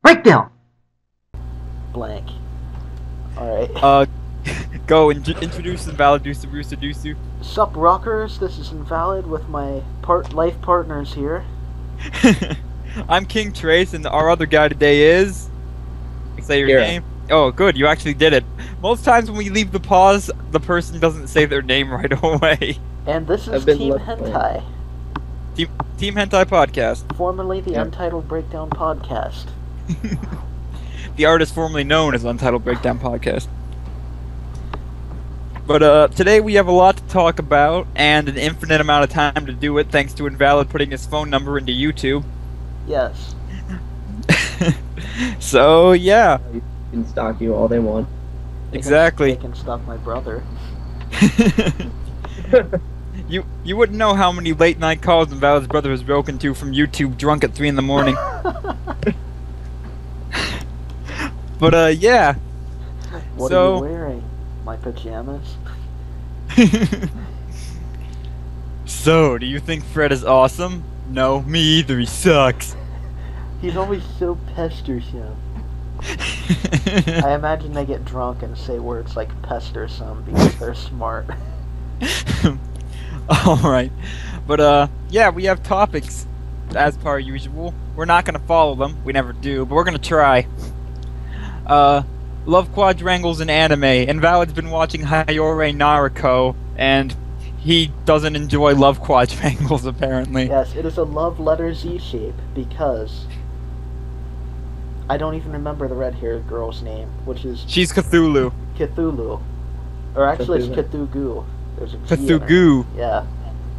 Breakdown! Blank. Alright. Go and introduce Invalid Deuce Rooster Deuce. Sup, rockers? This is Invalid with my life partners here. I'm King Trace, and our other guy today is... Say your name. Oh, good, you actually did it. Most times when we leave the pause, the person doesn't say their name right away. And this is Team Hentai. Team Hentai Podcast. Formerly the Untitled Breakdown Podcast. The artist formerly known as Untitled Breakdown Podcast. But today we have a lot to talk about, and an infinite amount of time to do it, thanks to Invalid putting his phone number into YouTube. Yes. So, yeah. You can stalk you all they want. Exactly. They can stalk my brother. You wouldn't know how many late night calls Invalid's brother has broken to from YouTube drunk at 3 in the morning. But yeah. What are you wearing? My pajamas? So, do you think Fred is awesome? No, me either, he sucks. He's always so pestersome. I imagine they get drunk and say words like pestersome because they're smart. Alright. But yeah, we have topics as per usual. We're not gonna follow them, we never do, but we're gonna try. Love quadrangles in anime. Invalid's been watching Hayore Naruko, and he doesn't enjoy love quadrangles, apparently. Yes, it is a love letter Z shape, because... I don't even remember the red-haired girl's name, which is... She's Cthulhu. Cthulhu. Or actually, it's Cthulhu. There's a G Cthulhu. Yeah.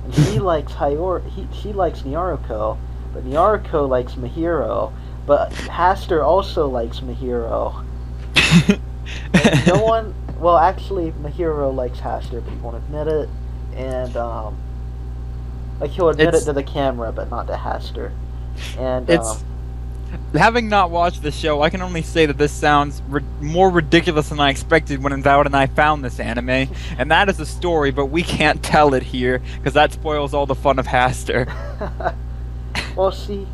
And he likes she likes Naruko, but Naruko likes Mahiro, but Haster also likes Mahiro. And no one... Well, actually, Mahiro likes Haster, but he won't admit it. And, like, he'll admit it to the camera, but not to Haster. And, Having not watched the show, I can only say that this sounds more ridiculous than I expected when Invalid and I found this anime. And that is a story, but we can't tell it here, because that spoils all the fun of Haster. Well, see,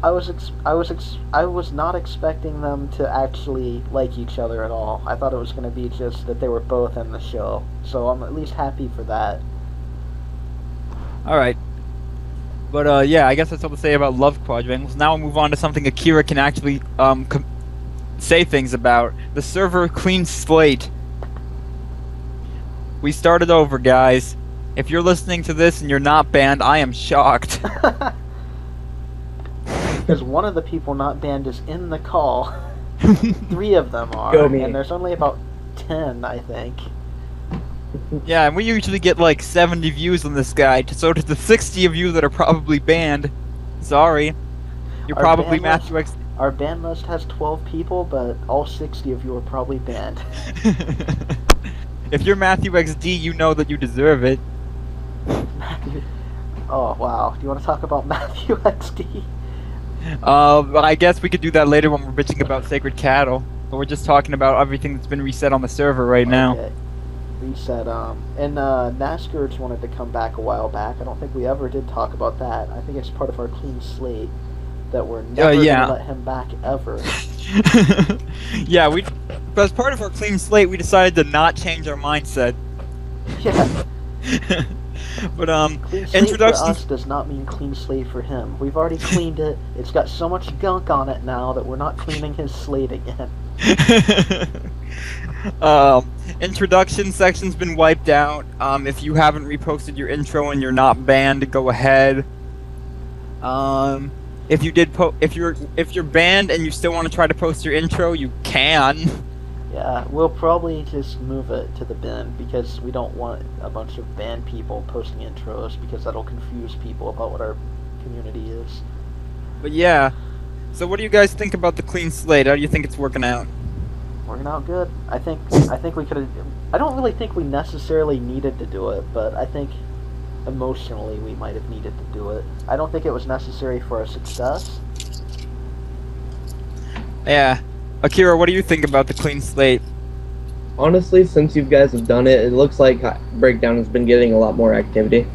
I was not expecting them to actually like each other at all. I thought it was going to be just that they were both in the show. So I'm at least happy for that. Alright. But yeah, I guess that's all to say about love quadrangles. Now we'll move on to something Akira can actually say things about. The server clean slate. We started over, guys. If you're listening to this and you're not banned, I am shocked. Because one of the people not banned is in the call. 3 of them are, and there's only about 10, I think. Yeah, and we usually get like 70 views on this guy, so to the 60 of you that are probably banned, sorry. You're probably Matthew X. Our ban list has 12 people, but all 60 of you are probably banned. If you're Matthew XD, you know that you deserve it. Matthew... Oh, wow. Do you want to talk about Matthew XD? But I guess we could do that later when we're bitching about Sacred Cattle. But we're just talking about everything that's been reset on the server right now. Reset, and Nascourge wanted to come back a while back. I don't think we ever did talk about that. I think it's part of our clean slate that we're never gonna let him back ever. Yeah, as part of our clean slate, we decided to not change our mindset. Yeah. But clean slate for us does not mean clean slate for him. We've already cleaned it. It's got so much gunk on it now that we're not cleaning his slate again. Introduction section's been wiped out. If you haven't reposted your intro and you're not banned, go ahead. If you did if you're banned and you still want to try to post your intro, you can. Yeah, we'll probably just move it to the bin because we don't want a bunch of banned people posting intros because that'll confuse people about what our community is. But yeah. So what do you guys think about the clean slate? How do you think it's working out? Working out good. I think we could have... I don't really think we necessarily needed to do it, but I think emotionally we might have needed to do it. I don't think it was necessary for our success. Yeah. Akira, what do you think about the clean slate? Honestly, since you guys have done it, it looks like Breakdown has been getting a lot more activity.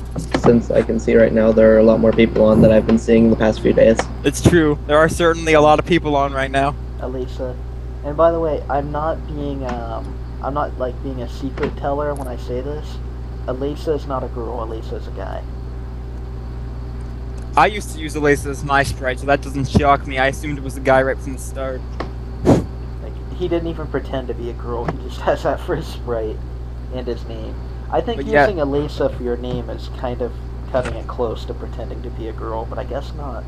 since I can see right now there are a lot more people on than I've been seeing the past few days. It's true. There are certainly a lot of people on right now. Elisa. And by the way, I'm not like being a secret teller when I say this. Elisa is not a girl. Elisa is a guy. I used to use Elisa as my sprite, so that doesn't shock me. I assumed it was a guy right from the start. Like, he didn't even pretend to be a girl. He just has that for his sprite and his name. I think But yeah. using Elisa for your name is kind of cutting it close to pretending to be a girl, but I guess not.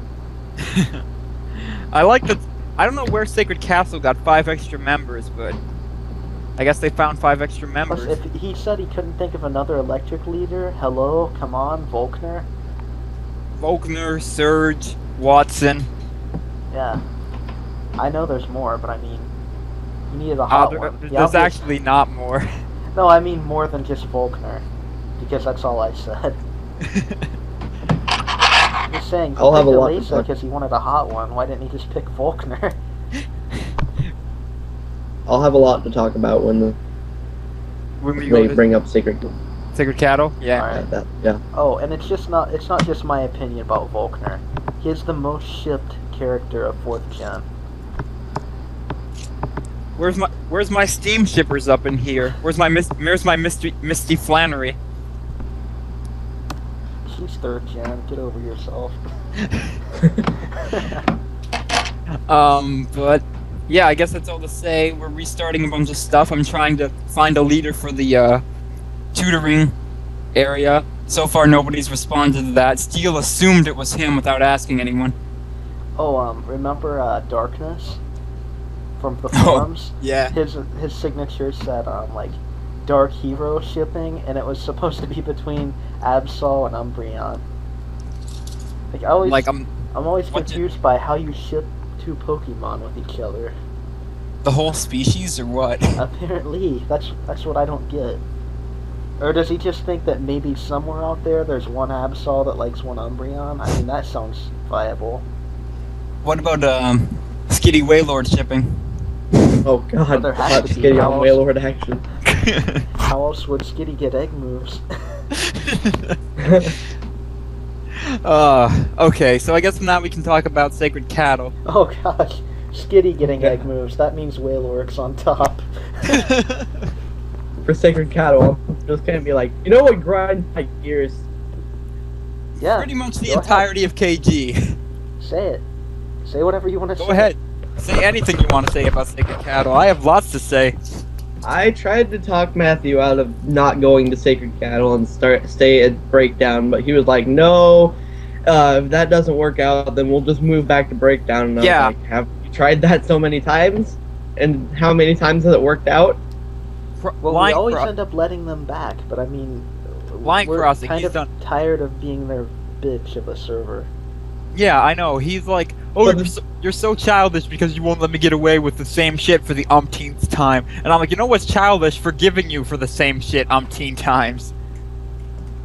I like that. I don't know where Sacred Castle got 5 extra members, but I guess they found 5 extra members. Plus, if he said he couldn't think of another electric leader, hello, come on, Volkner. Volkner, Surge, Watson. Yeah. I know there's more, but I mean, you needed a hot one. The There's obvious- actually not more. No, I mean more than just Volkner, because that's all I said. Just saying, I'll he have a picked lot to Elisa talk- because he wanted a hot one. Why didn't he just pick Volkner? I'll have a lot to talk about when When we go they to bring up Sacred. Sacred Cattle? Yeah. Alright. Yeah. Oh, and it's not just my opinion about Volkner. He's the most shipped character of 4th gen. Where's my Steam shippers up in here? Where's my Misty Flannery? She's 3rd gen. Get over yourself. But yeah, I guess that's all to say. We're restarting a bunch of stuff. I'm trying to find a leader for the tutoring area. So far, nobody's responded to that. Steele assumed it was him without asking anyone. Oh, remember Darkness from the Oh. forums? Yeah. His signature said like Dark Hero shipping, and it was supposed to be between Absol and Umbreon. Like I'm always what confused by how you ship 2 Pokemon with each other. the whole species or what? Apparently, that's what I don't get. Or does he just think that maybe somewhere out there there's one Absol that likes one Umbreon? I mean, that sounds viable. What about Skitty Waylord shipping? Oh God, There has not to be getting on powers. Wailord action. How else would Skitty get egg moves? Okay, so I guess now we can talk about Sacred Cattle. Oh gosh, Skitty getting egg moves. That means Wailord's on top. For Sacred Cattle, I'm just gonna be like, you know what grinds my gears? Yeah. Pretty much the go ahead. entirety of KG. Say it. Say whatever you want to say. Go ahead. Say anything you want to say about Sacred Cattle. I have lots to say. I tried to talk Matthew out of not going to Sacred Cattle and stay at Breakdown, but he was like, no, if that doesn't work out, then we'll just move back to Breakdown. And I Yeah. was like, have you tried that so many times? And how many times has it worked out? Well, we Line always cro- end up letting them back, but I mean, Line we're crossing, kind he's of done- tired of being their bitch of a server. Yeah, I know. He's like, oh, But you're so childish because you won't let me get away with the same shit for the umpteenth time. And I'm like, you know what's childish? Forgiving you for the same shit umpteen times.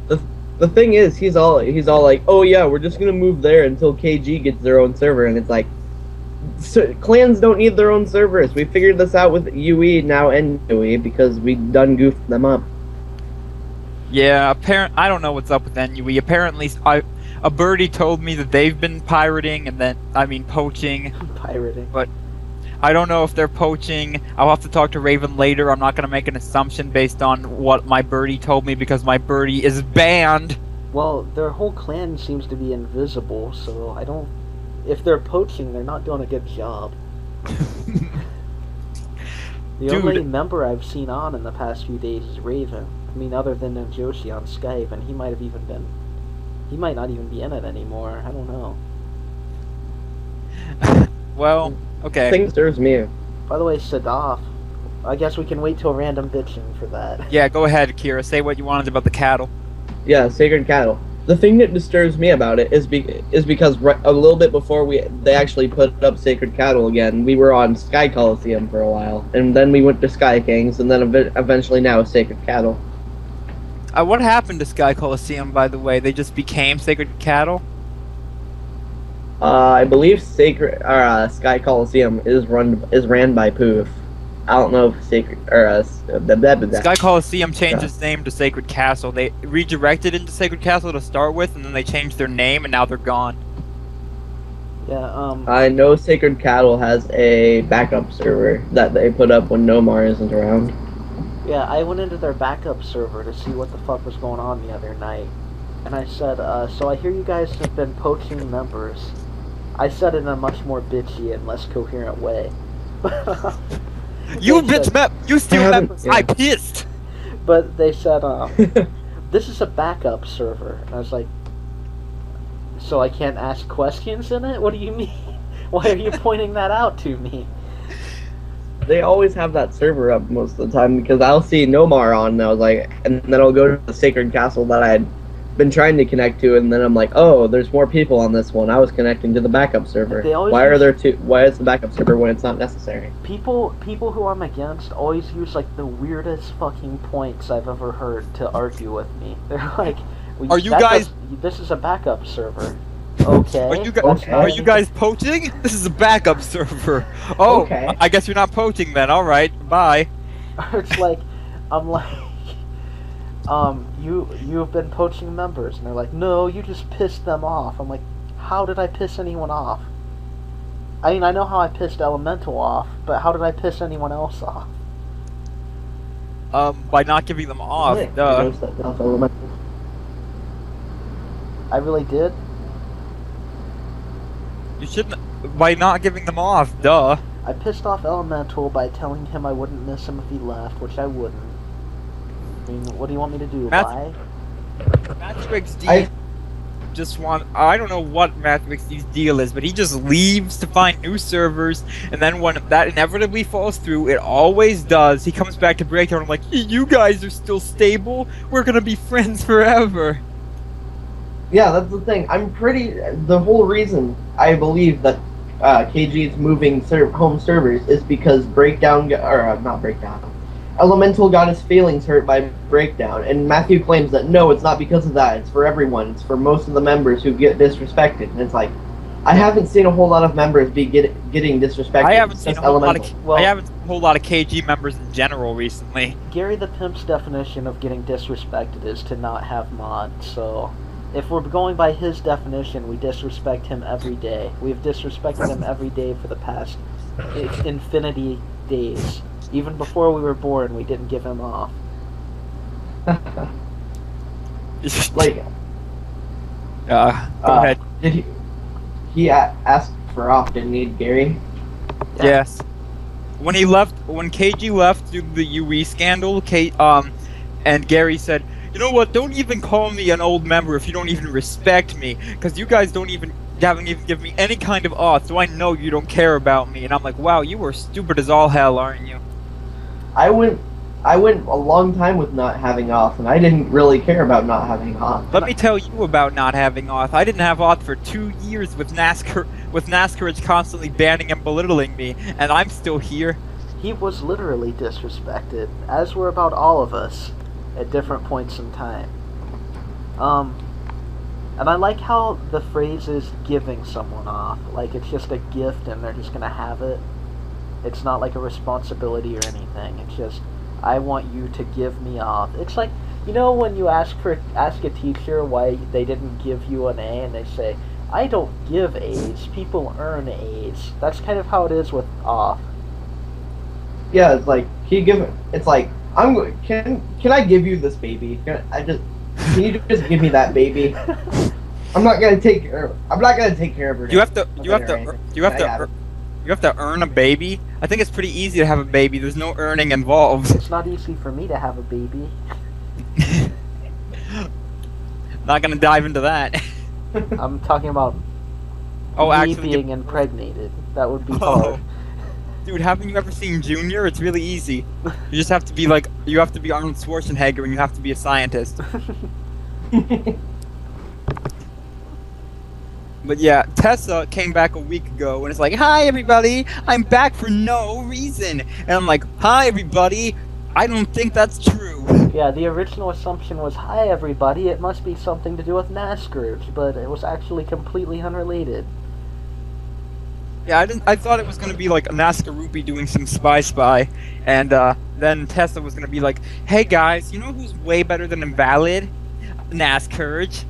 The thing is, he's all like, oh yeah, we're just gonna move there until KG gets their own server, and it's like, clans don't need their own servers. We figured this out with UE now and UE because we done goofed them up. Yeah, I don't know what's up with NUE. Apparently, a birdie told me that they've been pirating poaching. Pirating. I don't know if they're poaching. I'll have to talk to Raven later. I'm not going to make an assumption based on what my birdie told me because my birdie is banned. Well, their whole clan seems to be invisible, so I don't... If they're poaching, they're not doing a good job. The Dude. only member I've seen on in the past few days is Raven. I mean, other than Joshi on Skype, and he might have even been... He might not even be in it anymore. I don't know. Well, okay. Thing stirs me. By the way, Sadaf. I guess we can wait till random bitching for that. Yeah, go ahead, Kira. Say what you wanted about the cattle. Yeah, Sacred Cattle. The thing that disturbs me about it is because a little bit before they actually put up Sacred Cattle again, we were on Sky Coliseum for a while, and then we went to Sky Kings, and then eventually now Sacred Cattle. What happened to Sky Coliseum, by the way? They just became Sacred Cattle? I believe Sky Coliseum is ran by Poof. I don't know if Sacred or Sky Coliseum changed its name to Sacred Castle. They redirected into Sacred Castle to start with, and then they changed their name, and now they're gone. Yeah, I know Sacred Cattle has a backup server that they put up when Nomar isn't around. yeah, I went into their backup server to see what the fuck was going on the other night. And I said, so I hear you guys have been poaching members. I said it in a much more bitchy and less coherent way. You They bitch said- map! You steal haven't- members! yeah. I pissed! But they said, this is a backup server. And I was like, so I can't ask questions in it? What do you mean? Why are you pointing that out to me? They always have that server up most of the time because I'll see Nomar on and I was like, and then I'll go to the Sacred Castle that I had been trying to connect to, and then I'm like, oh, there's more people on this one. I was connecting to the backup server. They always Why are use- there two? Why is the backup server when it's not necessary? People who I'm against always use like the weirdest fucking points I've ever heard to argue with me. They're like, Are you guys- This is a backup server. Okay. Okay. Are you guys poaching? This is a backup server. Oh, Okay. I guess you're not poaching then. All right, bye. It's like, I'm like, you've been poaching members, and they're like, no, you just pissed them off. I'm like, how did I piss anyone off? I mean, I know how I pissed Elemental off, but how did I piss anyone else off? By not giving them off. Nick, Duh. you noticed that that's elemental. I really did. You shouldn't. By not giving them off. Duh. I pissed off Elemental by telling him I wouldn't miss him if he left, which I wouldn't. I mean, what do you want me to do? That's- Lie? Matrix D I- just want. I don't know what Matrix D's deal is, but he just leaves to find new servers, and then when that inevitably falls through, it always does. He comes back to Breakdown. I'm like, you guys are still stable. We're gonna be friends forever. Yeah, that's the thing. The whole reason I believe that KG is moving home servers is because not Breakdown. Elemental got his feelings hurt by Breakdown, and Matthew claims that no, it's not because of that. It's for everyone. It's for most of the members who get disrespected. And it's like, I haven't seen a whole lot of members getting disrespected. I haven't It's seen a just whole lot of. Elemental. Well- I haven't seen a whole lot of KG members in general recently. Gary the Pimp's definition of getting disrespected is to not have mods, so if we're going by his definition, we disrespect him every day. We've disrespected him every day for the past infinity days. Even before we were born, we didn't give him off. Like, Go ahead. Did he asked for off, didn't he, Gary? Yeah. Yes. When KG left due to the UE scandal, and Gary said, "You know what? Don't even call me an old member if you don't even respect me, because you guys haven't even given me any kind of auth, so I know you don't care about me." And I'm like, "Wow, you are stupid as all hell, aren't you?" I went a long time with not having off, and I didn't really care about not having off. Let me tell you about not having auth. I didn't have auth for 2 years with NASCAR constantly banning and belittling me, and I'm still here. He was literally disrespected, as were about all of us, at different points in time. And I like how the phrase is giving someone off. Like, it's just a gift and they're just gonna have it. It's not like a responsibility or anything. It's just, I want you to give me off. It's like, you know when you ask a teacher why they didn't give you an A and they say, I don't give A's, people earn A's. That's kind of how it is with off. Yeah, it's like it's like can I give you this baby? Can you just give me that baby? I'm not gonna take care of her. You have to earn a baby. I think it's pretty easy to have a baby. There's no earning involved. It's not easy for me to have a baby. Not gonna dive into that. I'm talking about Oh, me actually, being impregnated. That would be Oh. hard. Dude, haven't you ever seen Junior? It's really easy. You just have to be like, you have to be Arnold Schwarzenegger and you have to be a scientist. But yeah, Tessa came back a week ago and it's like, hi everybody, I'm back for no reason. And I'm like, hi everybody, I don't think that's true. Yeah, the original assumption was, hi everybody, it must be something to do with NASCAR, but it was actually completely unrelated. Yeah, I thought it was gonna be like Naskarupi doing some spy, and then Tessa was gonna be like, "Hey guys, you know who's way better than Invalid? Nascourage."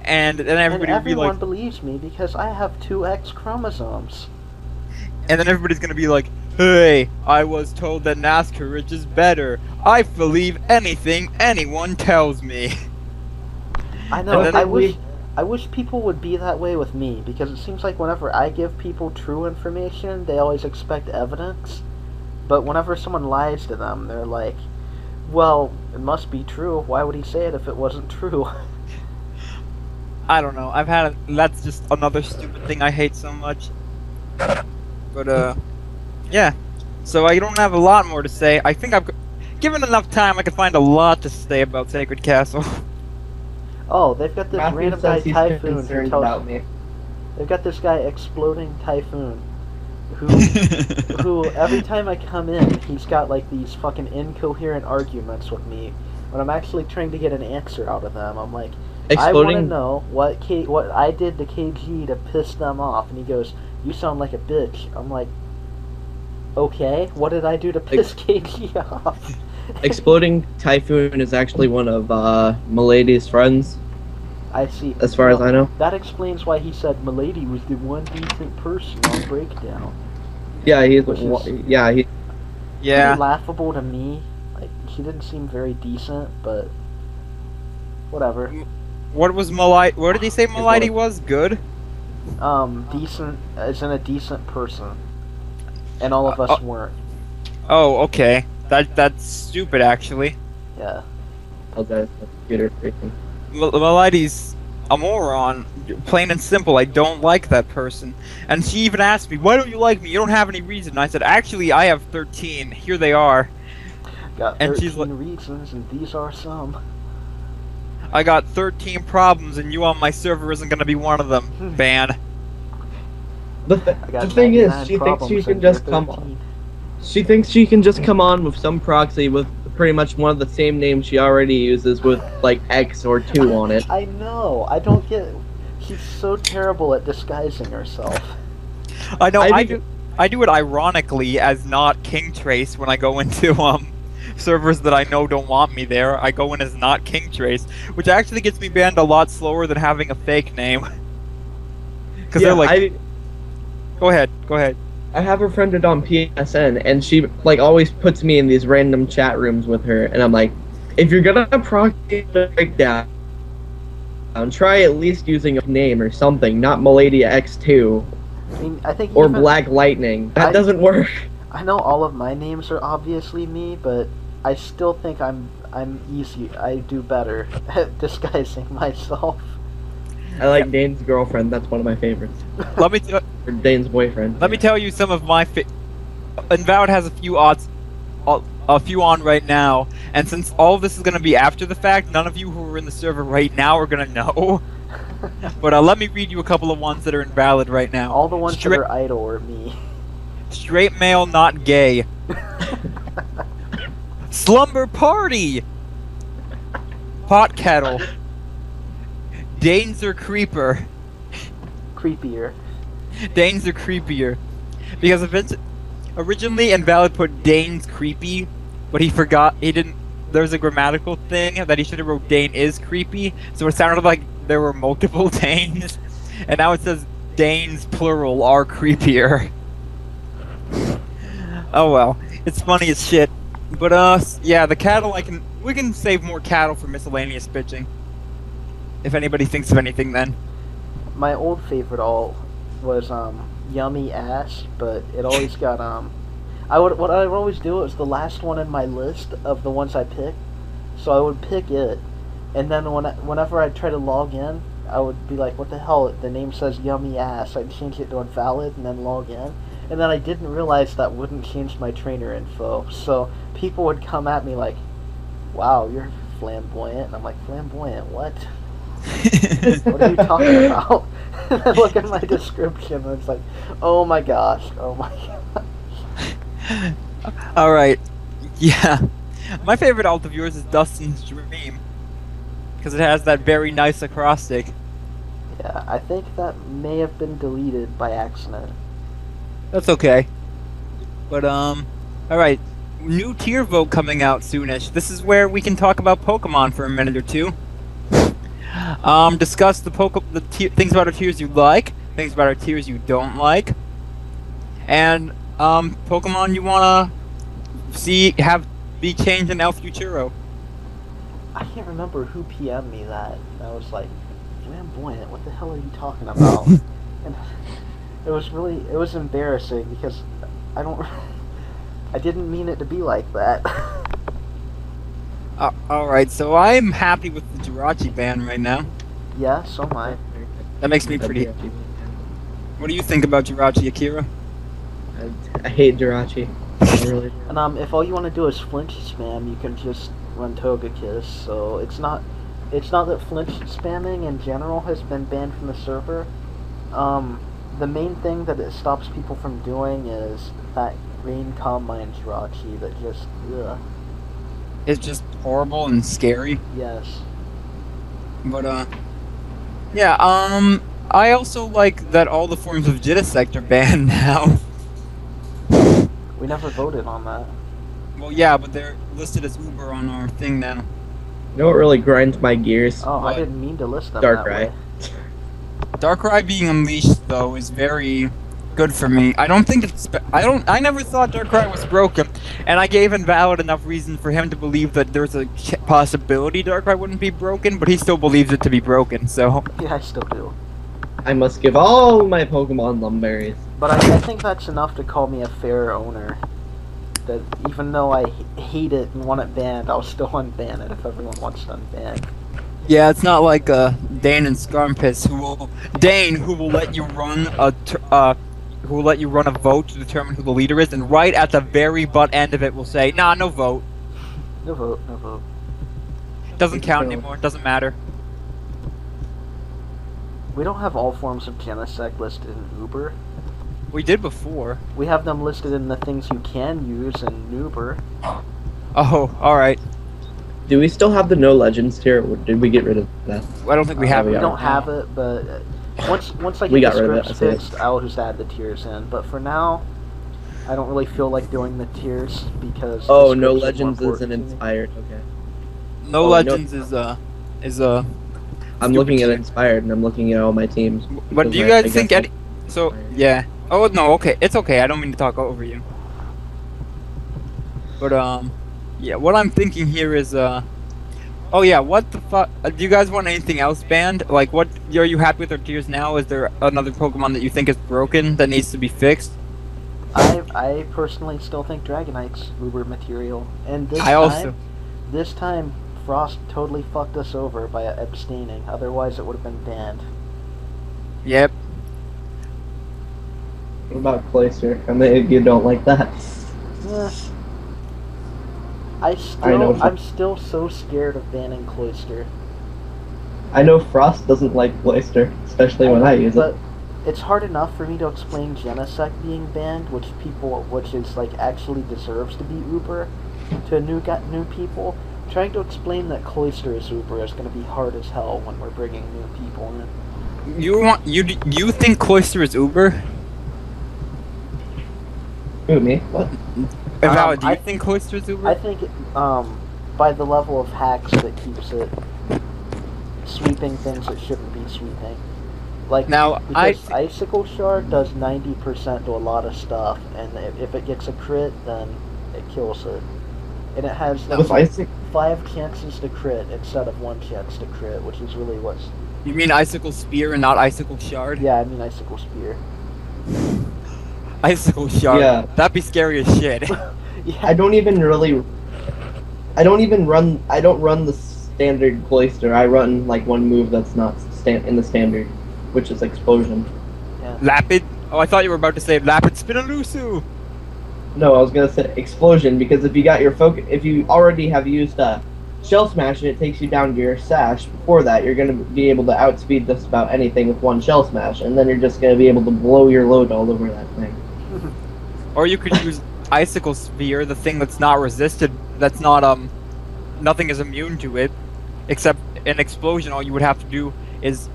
And then And everybody would be like, everyone believes me because I have two X chromosomes. and then everybody's gonna be like, "Hey, I was told that Nascourage is better. I believe anything anyone tells me." I know. And then I wish people would be that way with me because it seems like whenever I give people true information, they always expect evidence. But whenever someone lies to them, they're like, "Well, it must be true. Why would he say it if it wasn't true?" I don't know. That's just another stupid thing I hate so much. But yeah. So I don't have a lot more to say. I think given enough time, I could find a lot to say about Sacred Castle. Oh, they've got this Matthew random guy says he's Typhoon who concerned tells. about me. They've got this guy Exploding Typhoon, who who every time I come in, he's got like these fucking incoherent arguments with me. When I'm actually trying to get an answer out of them, I'm like, I want to Exploding. know what I did to KG to piss them off, and he goes, "You sound like a bitch." I'm like, okay, what did I do to piss KG off? Exploding Typhoon is actually one of Milady's friends, I see. as far as I know. That explains why he said Milady was the one decent person on Breakdown. Yeah, he's Which is- yeah, he Yeah. Pretty laughable to me. Like, he didn't seem very decent, but whatever. What did he say Milady was? Good? Decent as in a decent person, and all of us weren't. Oh, okay. That's stupid, actually. Yeah. apologize for the computer freaking. Milady's a moron. Plain and simple, I don't like that person. And she even asked me, "Why don't you like me? You don't have any reason." And I said, "Actually, I have 13. Here they are." Got And 13 she's like- reasons, and these are some. I got 13 problems, and you on my server isn't gonna be one of them. Ban. The, I got the thing is, 99 she thinks problems, she can and you're just come 13. on. She thinks she can just come on with some proxy with pretty much one of the same names she already uses with like X or 2 on it. I know. I don't get. She's so terrible at disguising herself. I know. I I do it ironically as not King Trace when I go into servers that I know don't want me there. I go in as not King Trace, which actually gets me banned a lot slower than having a fake name. Because Yeah, they're like, go ahead. I have her friended on PSN, and she like always puts me in these random chat rooms with her, and I'm like, if you're gonna proxy the breakdown, try at least using a name or something, not Maladia X2 I mean, I think or even, Black Lightning. That I- doesn't work. I know all of my names are obviously me, but I still think I'm easy. I do better at disguising myself. I like Dane's girlfriend. That's one of my favorites. Let me Or Dane's boyfriend. let me tell you some of my. Invalid has a few odds, a few on right now, and since all of this is gonna be after the fact, none of you who are in the server right now are gonna know. But let me read you a couple of ones that are invalid right now. All the ones Straight- that are idle are me. Straight male, not gay. Slumber party. Pot kettle. Danes are creeper. Creepier. Danes are creepier. Because originally Invalid put Dane's creepy, but he didn't. There's a grammatical thing that he should have wrote Dane is creepy, so it sounded like there were multiple Danes. And now it says Danes plural are creepier. Oh well, it's funny as shit. But yeah, the cattle we can save more cattle for miscellaneous bitching. If anybody thinks of anything then. My old favorite alt was Yummy Ass, but it always got what I would always do was the last one in my list of the ones I picked, so I would pick it, and then whenever I try to log in, I would be like, what the hell? The name says Yummy Ass. I'd change it to invalid and then log in, and then I didn't realize that wouldn't change my trainer info. So people would come at me like, "Wow, you're flamboyant," and I'm like, "Flamboyant? What? What are you talking about?" And I look at my description and it's like, oh my gosh. Alright. Yeah. My favorite alt of yours is Dustin's Dream. Because it has that very nice acrostic. Yeah, I think that may have been deleted by accident. That's okay. But all right. New tier vote coming out soonish. This is where we can talk about Pokemon for a minute or two. Discuss things about our tiers you like, things about our tiers you don't like, and Pokemon you wanna see have be changed in El Futuro. I can't remember who PM'd me that. And I was like, flamboyant, what the hell are you talking about? And it was embarrassing because I don't, I didn't mean it to be like that. All right, so I'm happy with the Jirachi ban right now. Yeah, so am I. That makes me pretty. What do you think about Jirachi, Akira? I hate Jirachi. I really do. And if all you want to do is flinch spam, you can just run Togekiss. So it's not that flinch spamming in general has been banned from the server. The main thing that it stops people from doing is that green combine Jirachi that just It's just horrible and scary. yes. But yeah. I also like that all the forms of Jitasect are banned now. We never voted on that. Well, yeah, but they're listed as Uber on our thing now. You know what really grinds my gears? Oh, What? I didn't mean to list them Darkrai. that way. Darkrai being unleashed though is very good for me. I don't think it's. I never thought Darkrai was broken, and I gave Invalid enough reason for him to believe that there's a possibility Darkrai wouldn't be broken, but he still believes it to be broken. So Yeah, I still do. I must give all my Pokemon Lumberries. But I think that's enough to call me a fair owner. That even though I hate it and want it banned, I'll still unban it if everyone wants to unban. yeah, it's not like Dane and Scarmpus who will let you run a vote to determine who the leader is, and right at the very butt end of it will say, "Nah, no vote. No vote, no vote. Doesn't count anymore. Doesn't matter." We don't have all forms of Genesect listed in Uber. We did before. We have them listed in the things you can use in Uber. Oh, all right. Do we still have the no legends tier, or did we get rid of that? I don't think we have we it. We got don't have it, but once I We get got the rid of scripts it, I see fixed, I'll just add the tiers in. But for now, I don't really feel like doing the tiers because Oh, the no scripts are more legends isn't important to me. inspired. Okay. No Oh, Legends is I'm Stupid looking at tier. inspired, and I'm looking at all my teams. But because do you I guys guess think I'll- any? So yeah. Oh no. Okay. It's okay. I don't mean to talk over you. But yeah. What I'm thinking here is oh yeah. What the fuck? Do you guys want anything else banned? Like what? Are you happy with our tiers now? Is there another Pokemon that you think is broken that needs to be fixed? I personally still think Dragonite's uber material, and this time Frost totally fucked us over by abstaining. Otherwise, it would have been banned. Yep. What about Cloyster? I mean, you don't like that. Eh. know. I'm still so scared of banning Cloyster. I know Frost doesn't like Cloyster, especially when I use But it. it's hard enough for me to explain Genesect being banned, which is like actually deserves to be Uber, to new people. Trying to explain that Cloyster is Uber is going to be hard as hell when we're bringing new people in. You think Cloyster is Uber? Who, me? What? Valid, do you I- think Cloyster is Uber? I think by the level of hacks that keeps it sweeping things it shouldn't be sweeping. Like Now, because Icicle Shard does 90% to a lot of stuff, and if it gets a crit, then it kills it. And it has With Icicle? 5 chances to crit instead of 1 chance to crit, which is really what's... You mean Icicle Spear and not Icicle Shard? Yeah, I mean Icicle Spear. Icicle Shard. Yeah. That'd be scary as shit. Yeah. I don't run the standard Cloyster. I run like one move that's not in the standard, which is Explosion. Yeah. Lapid? Oh, I thought you were about to say Lapid Spinalusu! No, I was gonna say Explosion because if you got your if you already have used Shell Smash and it takes you down to your Sash, before that you're gonna be able to outspeed just about anything with one Shell Smash, and then you're just gonna be able to blow your load all over that thing. Or you could use Icicle Sphere, the thing that's not resisted, that's not, nothing is immune to it, except an explosion. All you would have to do is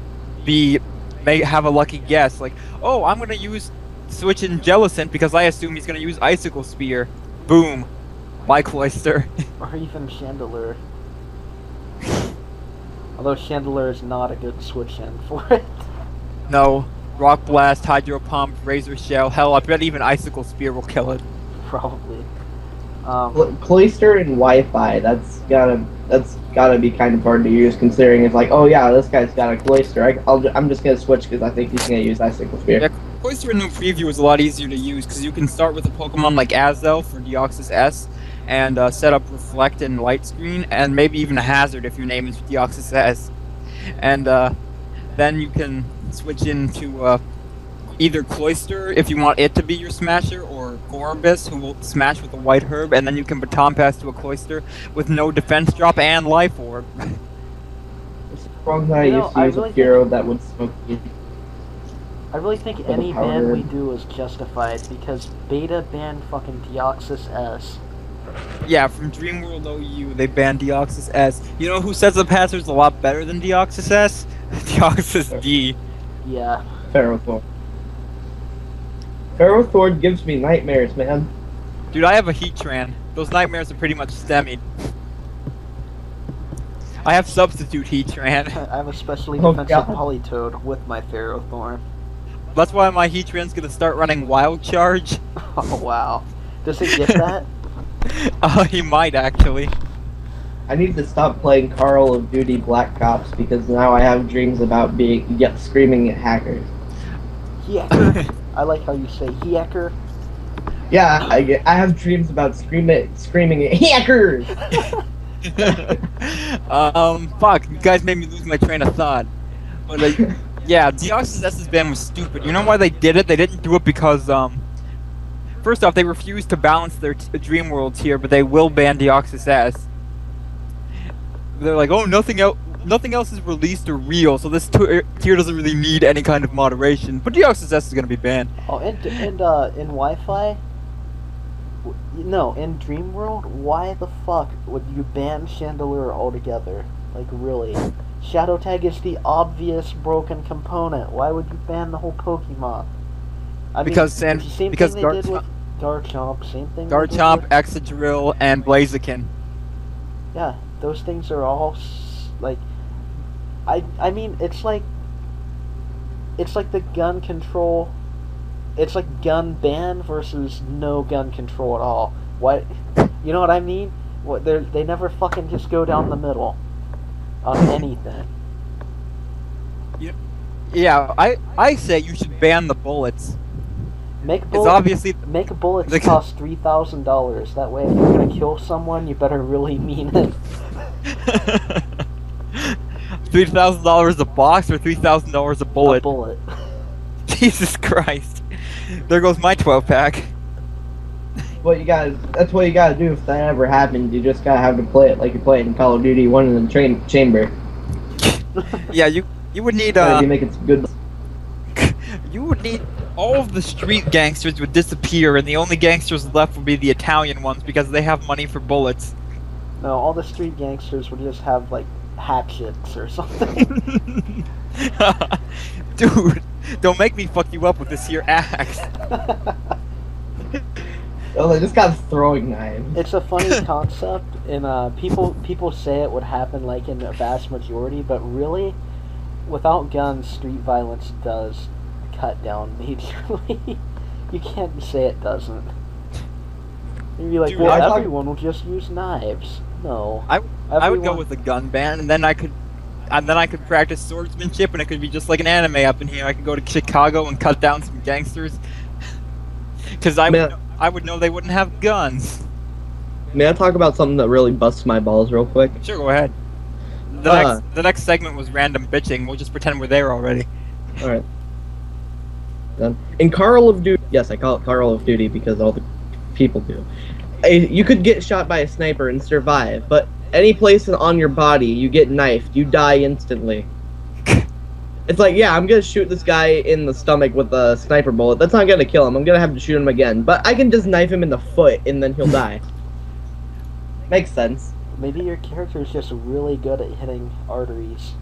have a lucky guess, like, oh, I'm gonna use switch in Jellicent because I assume he's gonna use Icicle Spear. Boom. My Cloyster. Or even Chandelure. Although Chandelure is not a good switch in for it. No. Rock Blast, Hydro Pump, Razor Shell. Hell, I bet even Icicle Spear will kill it. Probably. Cloister and Wi-Fi. That's gotta be kind of hard to use, considering it's like, oh yeah, this guy's got a Cloister. I'm just gonna switch because I think he's gonna use Icicle Spear. Yeah, Cloister in the preview is a lot easier to use because you can start with a Pokemon like Azel for Deoxys S and set up Reflect and Light Screen, and maybe even a Hazard if your name is Deoxys S. And then you can switch into either Cloister if you want it to be your Smasher, or Gorbis, who will smash with a White Herb, and then you can Baton Pass to a Cloister with no defense drop and Life Orb. It's wrong that I used to use a hero that would smoke you. I really think any ban we do is justified because Beta banned fucking Deoxys S. Yeah, from Dreamworld OU, they banned Deoxys S. You know who sets up hazards a lot better than Deoxys S? Deoxys D. Yeah. Ferrothorn. Ferrothorn gives me nightmares, man. Dude, I have a Heatran. Those nightmares are pretty much stemmied. I have substitute Heatran. I have a specially defensive Politoed with my Ferrothorn. That's why my Heatran's gonna start running Wild Charge. Oh wow. Does it get that? He might actually. I need to stop playing Call of Duty Black Ops because now I have dreams about screaming at hackers. Hacker. I like how you say hacker. Yeah, I have dreams about screaming at hackers. Fuck, you guys made me lose my train of thought. But yeah, Deoxys S's ban was stupid. You know why they did it? They didn't do it because first off, they refused to balance their Dream World tier, but they will ban Deoxys S. They're like, oh, nothing else is released or real, so this tier doesn't really need any kind of moderation. But Deoxys S is gonna be banned. Oh, and in Wi-Fi, no, in Dream World, why the fuck would you ban Chandelure altogether? Like, really? Shadow Tag is the obvious broken component. Why would you ban the whole Pokemon? Because thing they did with Garchomp, same thing. Garchomp, Excadrill, and Blaziken. Yeah, those things are all like, I mean, it's like the gun control. It's like gun ban versus no gun control at all. What, you know what I mean? What they never fucking just go down the middle on anything. Yeah, I say you should ban the bullets. Make bullets cost $3,000. That way, if you're gonna kill someone, you better really mean it. $3,000 a box or $3,000 a bullet? A bullet. Jesus Christ! There goes my 12-pack. That's what you gotta do if that ever happens. You just gotta have to play it like you play it in Call of Duty 1 in the chamber. Yeah, you would need you make it good. You would need all of the street gangsters would disappear, and the only gangsters left would be the Italian ones because they have money for bullets. No, all the street gangsters would just have like hatchets or something. Dude, don't make me fuck you up with this here axe. Oh, they just got throwing knives. It's a funny concept, and people say it would happen like in a vast majority, but really, without guns, street violence does cut down majorly. You can't say it doesn't. You'd be like, dude, well, everyone will just use knives. No, I would go with a gun ban, and then I could practice swordsmanship, and it could be just like an anime up in here. I could go to Chicago and cut down some gangsters, because I would know they wouldn't have guns. May I talk about something that really busts my balls real quick? Sure, go ahead. The next segment was random bitching. We'll just pretend we're there already. All right. Done. In Call of Duty, yes, I call it Call of Duty because all the people do. You could get shot by a sniper and survive, but any place on your body, you get knifed, you die instantly. It's like, yeah, I'm gonna shoot this guy in the stomach with a sniper bullet. That's not gonna kill him. I'm gonna have to shoot him again. But I can just knife him in the foot, and then he'll die. Makes sense. Maybe your character is just really good at hitting arteries.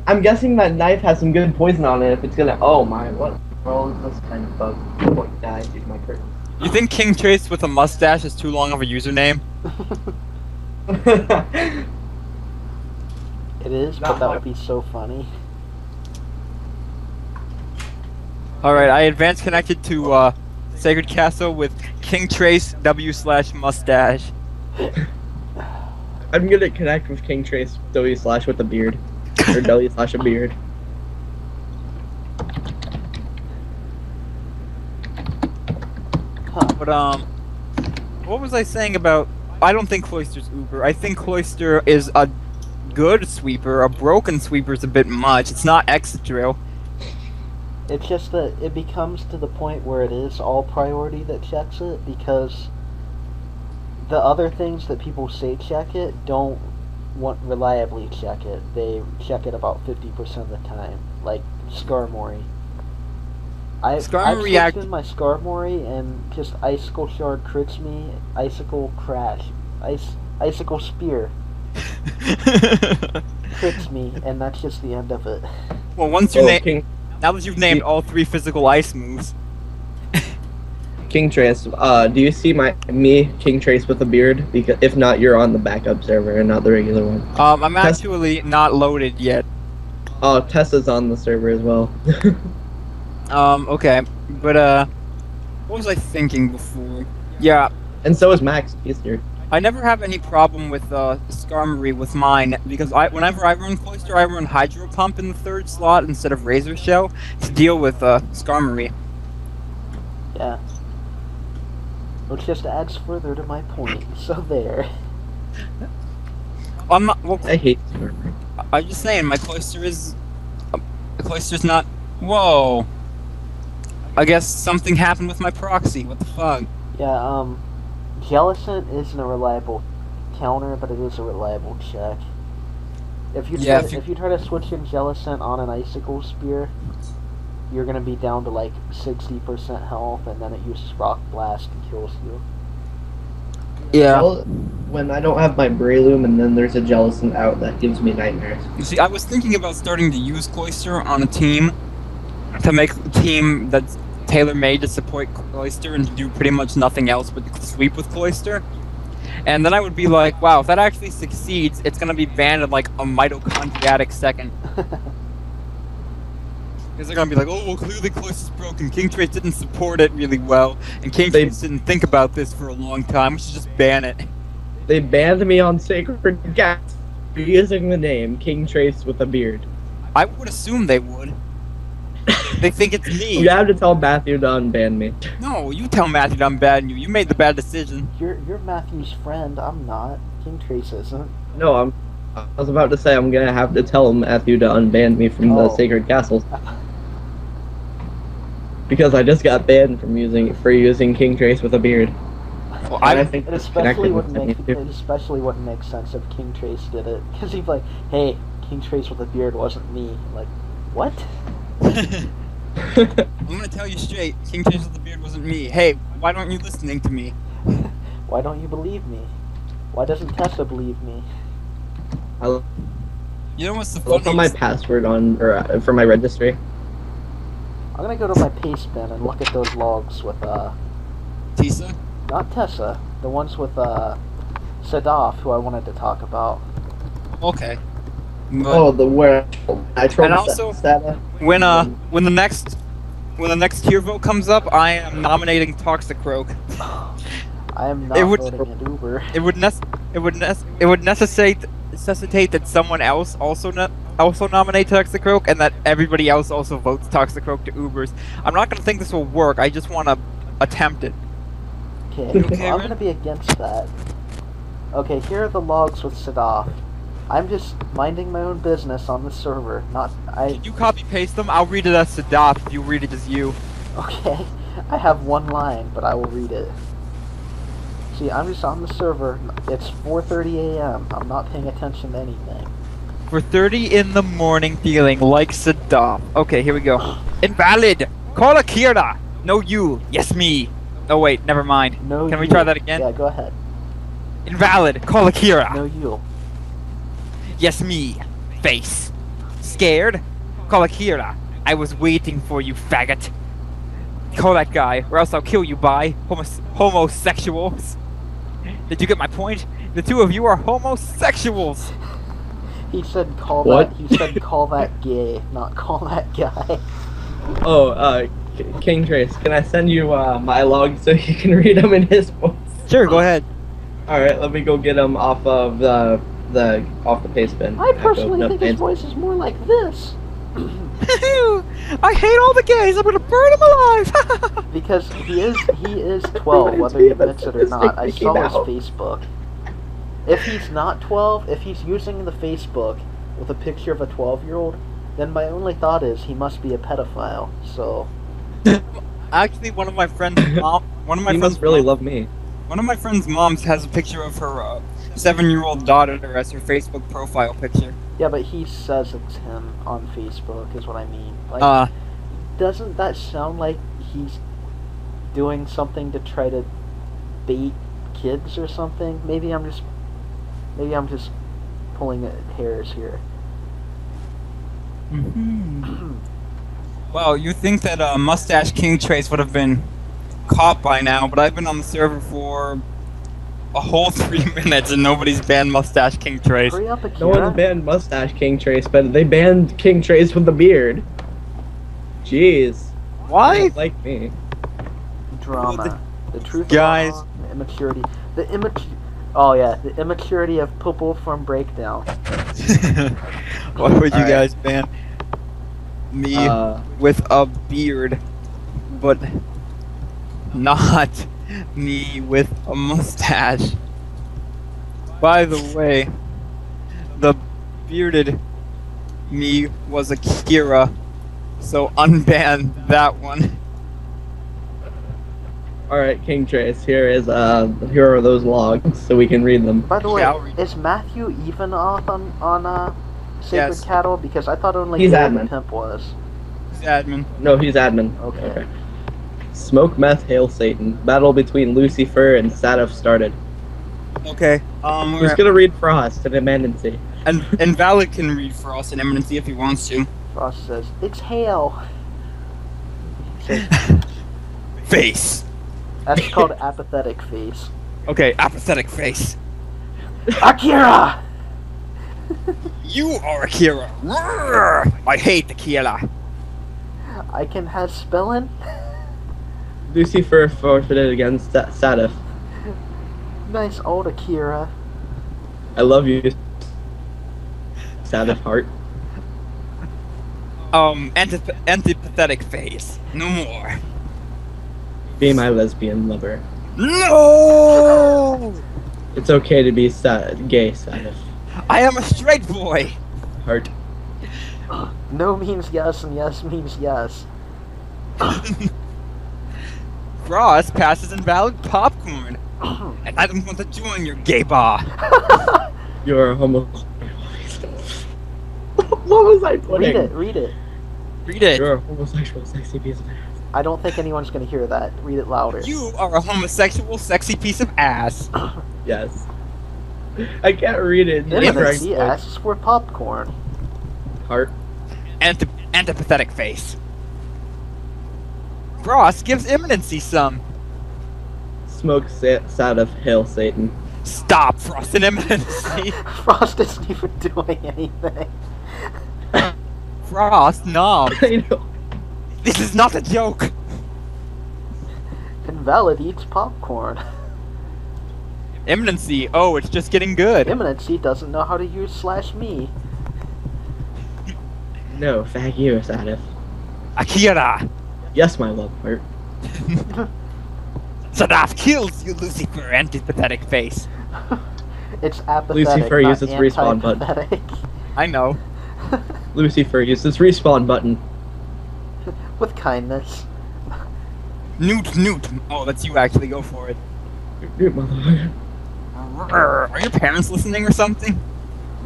I'm guessing that knife has some good poison on it if it's gonna. Oh my, what world is this kind of bug? Oh, die, dude, my curtains. You think King Trace with a mustache is too long of a username? It is, but that would be so funny. Alright, I advanced connected to Sacred Castle with King Trace W/mustache. I'm gonna connect with King Trace W/ with a beard. Or W/ a beard. Huh. But what was I saying about? I don't think Cloister's Uber. I think Cloister is a good sweeper. A broken sweeper is a bit much. It's not Excadrill. It's just that it becomes to the point where it is all priority that checks it, because the other things that people say check it don't reliably check it. They check it about 50% of the time, like Skarmory. I've switched in my Skarmory and just Icicle Shard crits me, Icicle Crash, Icicle Spear crits me, and that's just the end of it. Well, once you now that you've named all 3 physical ice moves. King Trace, do you see me, King Trace with a beard? Because if not, you're on the backup server and not the regular one. I'm actually not loaded yet. Oh, Tessa's on the server as well. Okay, but what was I thinking before? Yeah. And so is Max. He's here. I never have any problem with Skarmory with mine, because whenever I run Cloister, I run Hydro Pump in the 3rd slot instead of Razor Shell to deal with Skarmory. Yeah. Which just adds further to my point, so there. I'm not. Well, I hate Skarmory. I'm just saying, my Cloister is. Cloister's not. Whoa. I guess something happened with my proxy. What the fuck? Yeah, Jellicent isn't a reliable counter, but it is a reliable check. If you try to switch in Jellicent on an Icicle Spear, you're gonna be down to like 60% health, and then it uses Rock Blast and kills you. Yeah. Well, when I don't have my Breloom and then there's a Jellicent out, that gives me nightmares. You see, I was thinking about starting to use Cloister on a team to make a team that's tailor-made to support Cloister and to do pretty much nothing else but sweep with Cloister. And then I would be like, wow, if that actually succeeds, it's gonna be banned in like a mitochondriatic second. Because they're gonna be like, oh, well, clearly Cloister's broken. King Trace didn't support it really well, and King Trace didn't think about this for a long time. We should just ban it. They banned me on Sacred Gas for using the name King Trace with a beard. I would assume they would. They think it's me. You have to tell Matthew to unban me. No, you tell Matthew to unban you. You made the bad decision. You're Matthew's friend. I'm not. King Trace isn't. No, I was about to say I'm gonna have to tell Matthew to unban me from the Sacred Castles. Because I just got banned from using King Trace with a beard. Well, I think it especially wouldn't make sense if King Trace did it, because he'd be like, "Hey, King Trace with a beard wasn't me." Like, what? I'm gonna tell you straight, King Trace with the beard wasn't me. Hey, why aren't you listening to me? Why don't you believe me? Why doesn't Tessa believe me? You know what's the funniest? My password on for my registry. I'm gonna go to my paste bin and look at those logs with Tessa? Not Tessa. The ones with Sadaf, who I wanted to talk about. Okay. But, oh, the where I tried. And also, when the next tier vote comes up, I am nominating Toxicroak. I am not voting an Uber. It would necessitate that someone else also nominate Toxicroak, and that everybody else also votes Toxicroak to Ubers. I'm not gonna think this will work. I just want to attempt it. Okay, I'm gonna be against that. Okay, here are the logs with Sadaf. I'm just minding my own business on the server, Can you copy paste them? I'll read it as Sadaf if you read it as you. Okay, I have one line, but I will read it. See, I'm just on the server. It's 4:30 a.m. I'm not paying attention to anything. 4:30 in the morning, feeling like Sadaf. Okay, here we go. Invalid! Call Akira! No you! Yes me! Oh wait, never mind. No Can we try that again? Yeah, go ahead. Invalid! Call Akira! No you. Yes me! Face! Scared? Call Akira. I was waiting for you, faggot. Call that guy, or else I'll kill you, by homosexuals. Did you get my point? The two of you are homosexuals. He said call What? that. He said call that gay, not call that guy. Oh, King Trace, can I send you my log so you can read them in his voice? Sure, go ahead. All right, let me go get them off of the paste bin. I personally think his voice is more like this. I hate all the gays. I'm gonna burn them alive. Because he is 12, whether he admits it or not. I saw his Facebook. If he's not 12, if he's using the Facebook with a picture of a 12-year-old, then my only thought is he must be a pedophile. So Actually, one of my friends' mom, He must really love me. One of my friend's moms has a picture of her 7-year-old daughter as her Facebook profile picture. yeah, but he says it's him on Facebook, is what I mean. Like, doesn't that sound like he's doing something to try to bait kids or something? Maybe I'm just pulling at hairs here. Well, you think that Mustache King Trace would have been caught by now, but I've been on the server for a whole 3 minutes and nobody's banned Mustache King Trace. Hurry up, Akira. No one banned Mustache King Trace, but they banned King Trace with the beard. Jeez. Why? They don't like me. Drama. The truth, Guys. the immaturity. Oh yeah, the immaturity of Popo from Breakdown. Why would you Alright. guys ban me with a beard, but not me with a mustache? By the way, the bearded me was Akira, so unban that one. Alright, King Trace, here are those logs so we can read them. By the way, Yeah, I'll read is Matthew even off on Sacred Yes. Cattle? Because I thought only He's Gary the admin. Pimp was. Admin. No, he's admin. Okay. Smoke Meth, Hail Satan. Battle between Lucifer and Sadaf started. Okay. Who's gonna read Frost and Emanancy? And Valid can read for us in Eminency if he wants to. Frost says, "It's hail." Face. That's called apathetic face. Okay, apathetic face. Akira! You are Akira. Roar! I hate Akira. I can have spelling. Lucifer forfeited against Sadaf. Nice old Akira. I love you, Sadaf Heart. Antipathetic face. No more. Be my lesbian lover. No! It's okay to be gay, Sadaf. I am a straight boy. Heart. No means yes, and yes means yes. Frost passes invalid popcorn. And I don't want to join your gay bar. You're a homosexual. What was I putting? Read it. Read it. You're a homosexual, sexy piece of ass. I don't think anyone's gonna hear that. Read it louder. You are a homosexual, sexy piece of ass. Yes. I can't read it. Intimacy asks for popcorn. Heart. Antipathetic face. Frost gives Imminency some. Smoke Sadaf, Hail Satan. Stop, Frost and Imminency. Frost isn't even doing anything. Frost, no. I know. This is not a joke. Invalid eats popcorn. Imminency, oh, it's just getting good. Imminency doesn't know how to use /me. No, fag you, Sadaf. Akira. Yes, my love, heart. Sadaf kills you, Lucifer, antipathetic face. It's apathetic, Lucifer not uses respawn button. antipathetic. I know. Lucifer, use this respawn button. With kindness. Newt. Oh, that's you actually, go for it. Motherfucker. Are your parents listening or something?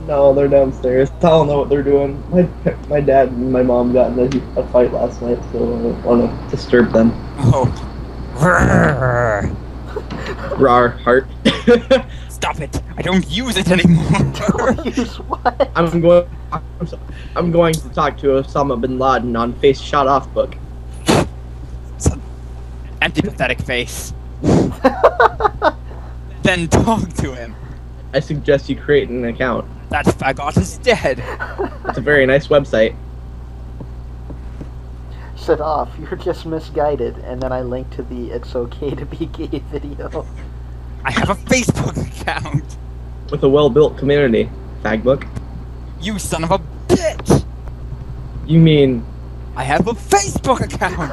No, they're downstairs. I don't know what they're doing. My dad and my mom got in a fight last night, so I don't want to disturb them. Oh. Rar, heart. Stop it! I don't use it anymore. Don't use what? I'm going to talk to Osama bin Laden on Face Shot Off book. Empty, pathetic face. Then talk to him. I suggest you create an account. That fagot is dead. It's a very nice website. Shut off, you're just misguided. And then I link to the It's Okay to Be Gay video. I have a Facebook account. With a well-built community. Fagbook. You son of a bitch! You mean... I have a Facebook account.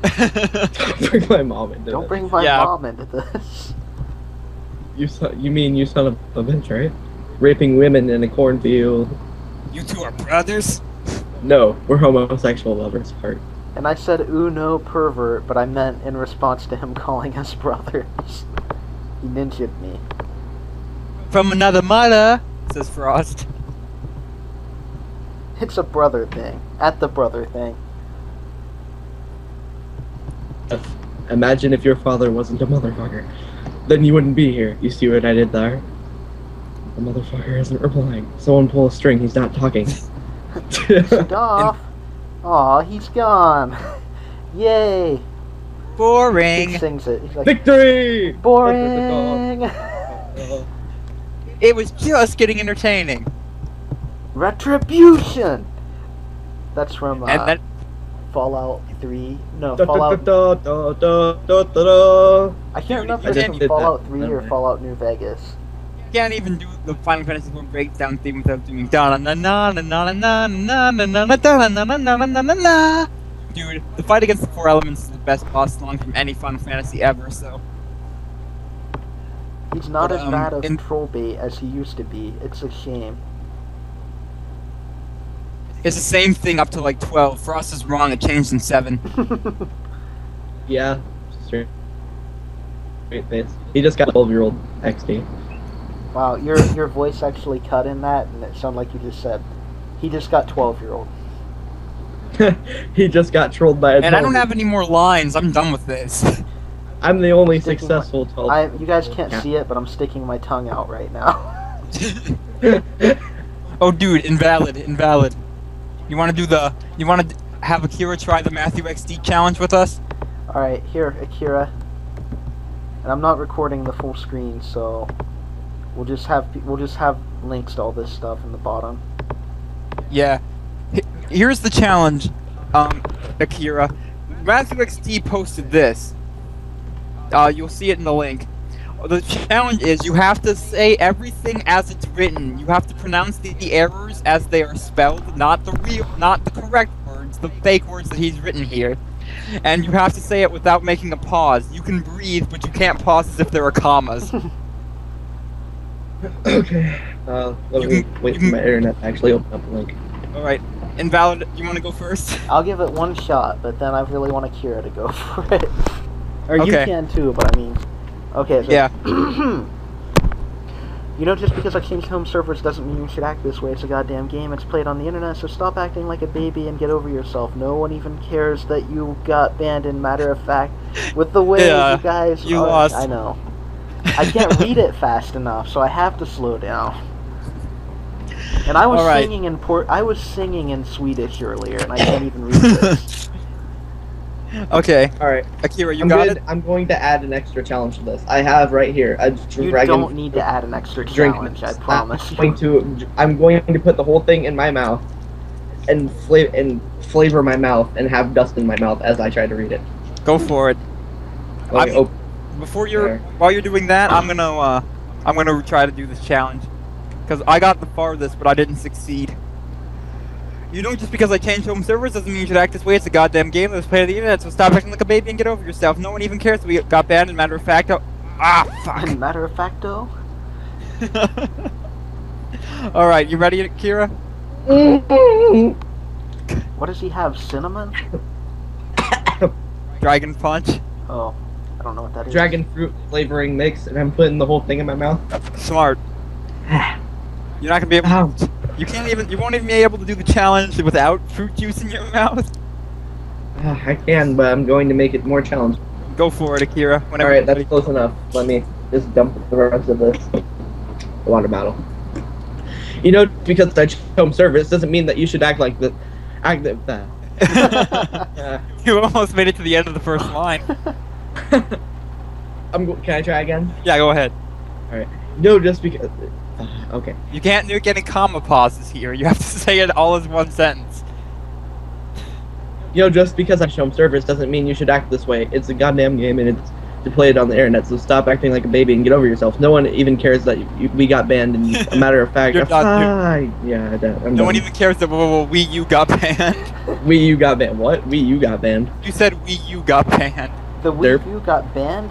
Don't bring my mom into Don't this. bring my Yeah. mom into this. You mean you son of a bitch, right? Raping women in a cornfield. You two are brothers? No, we're homosexual lovers. Heart. And I said, ooh no, pervert, but I meant in response to him calling us brothers. He ninja'd me. From another mother, says Frost. It's a brother thing. At the brother thing. Imagine if your father wasn't a motherfucker. Then you wouldn't be here. You see what I did there? The motherfucker isn't replying. Someone pull a string, he's not talking. Shut off. Aw, he's gone. Yay. He Boring. sings it. He's like, Victory! boring. It was just getting entertaining. Retribution. That's from And then Fallout 3. No, Da, da, Fallout. da, da, da, da, da, da. I can't remember I if just it's did from that. Fallout 3 or Never mind. Fallout New Vegas. you can't even do the Final Fantasy 1 breakdown theme without doing da na na na na na na na na na na na na na na na na. Dude, the fight against the four elements is the best boss song from any Final Fantasy ever, so He's not But, as bad of in- troll bait as he used to be. It's a shame. it's the same thing up to like 12. Frost is wrong, it changed in 7. Yeah. Straight face. He just got a 12-year-old XD. Wow, your voice actually cut in that, and it sounded like you just said, he just got 12-year-old. He just got trolled by a And I don't 12-year-old. have any more lines, I'm done with this. I'm the only Sticking successful 12. You guys can't see it, but I'm sticking my tongue out right now. Oh dude, invalid. You wanna have Akira try the Matthew XD challenge with us? Alright, here, Akira. And I'm not recording the full screen, so we'll just have links to all this stuff in the bottom. Yeah. Here's the challenge, Akira. Matthew XD posted this. You'll see it in the link. The challenge is you have to say everything as it's written. You have to pronounce the errors as they are spelled, not the correct words, the fake words that he's written here. And you have to say it without making a pause. You can breathe, but you can't pause as if there are commas. Okay. Let me wait for my internet to actually open up the link. Alright. Invalid, you want to go first? I'll give it one shot, but then I really want Akira to go for it. Or you Okay. can too, but I mean... Okay, so... Yeah. You know, just because I changed home servers doesn't mean you should act this way. It's a goddamn game. It's played on the internet, so stop acting like a baby and get over yourself. No one even cares that you got banned, in matter of fact. With the way Yeah, you guys you are... lost. I know. I can't read it fast enough, so I have to slow down. And I was All right. singing in Swedish earlier, and I can't even read this. Okay. Alright. Akira, you got it? I'm going to add an extra challenge to this. I have right here a You dragon. don't need to add an extra drink challenge, I mix. promise I'm going to put the whole thing in my mouth and flavor my mouth and have dust in my mouth as I try to read it. Go for it. Let me I'm- open. While you're doing that, I'm gonna try to do this challenge. Because I got the farthest, but I didn't succeed. You know, just because I changed home servers doesn't mean you should act this way. It's a goddamn game that was played on the internet, so stop acting like a baby and get over yourself. No one even cares that we got banned, as a matter of fact. Fuck. Matter of fact, though, Alright, you ready, Akira? what does he have? Cinnamon? Dragon Punch. Oh, I don't know what that is. Dragon fruit flavoring mix, and I'm putting the whole thing in my mouth. Smart. You're not gonna be able Ow. you won't even be able to do the challenge without fruit juice in your mouth. I can, but I'm going to make it more challenging. Go for it, Akira. Whenever Alright, you're that's close enough. Let me just dump the rest of this water bottle. You know, because I home service doesn't mean that you should act like the ready. You almost made it to the end of the first line. Can I try again? Yeah, go ahead. Alright. No, just because. Okay. You can't do any comma pauses here. You have to say it all as one sentence. You know, just because I show home service doesn't mean you should act this way. It's a goddamn game and it's to play it on the internet, so stop acting like a baby and get over yourself. No one even cares that we got banned, and a matter of fact, You're done, yeah, I'm no done. one even cares that Wii U got banned. Wii U got banned. What? Wii U got banned. You said Wii U got banned. The Wii U got banned?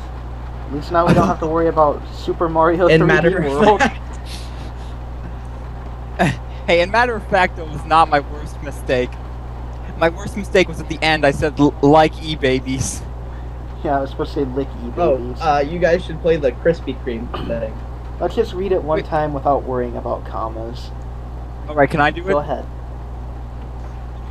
At least now we don't have to worry about Super Mario 3D matter of World. fact, Hey, in matter of fact, that was not my worst mistake. My worst mistake was at the end. I said like e-babies. Yeah, I was supposed to say lick e-babies. you guys should play the Krispy Kreme thing. Let's just read it one time without worrying about commas. Alright, can I do it? Go ahead.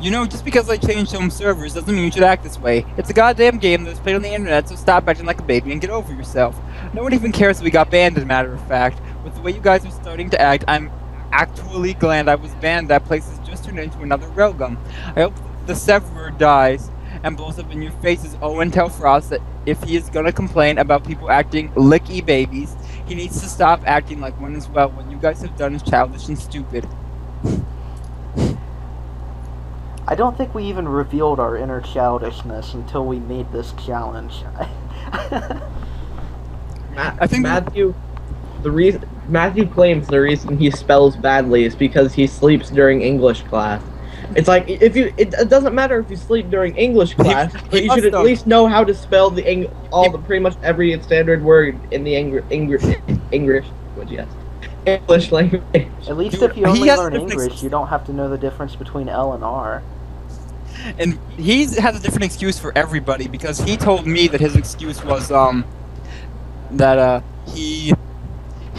You know, just because I changed home servers doesn't mean you should act this way. It's a goddamn game that's played on the internet, so stop acting like a baby and get over yourself. No one even cares that we got banned, as a matter of fact. With the way you guys are starting to act, I'm actually glad I was banned. That place has just turned into another railgun. I hope the server dies and blows up in your faces. Owen, tell Frost that if he is gonna complain about people acting licky babies, he needs to stop acting like one as well. What you guys have done is childish and stupid. I don't think we even revealed our inner childishness until we made this challenge. I think Matthew claims the reason he spells badly is because he sleeps during English class. It's like it doesn't matter if you sleep during English class, but you should at least know how to spell pretty much every standard word in the English language. At least if you only learn English, you don't have to know the difference between L and R. And he has a different excuse for everybody, because he told me that his excuse was that he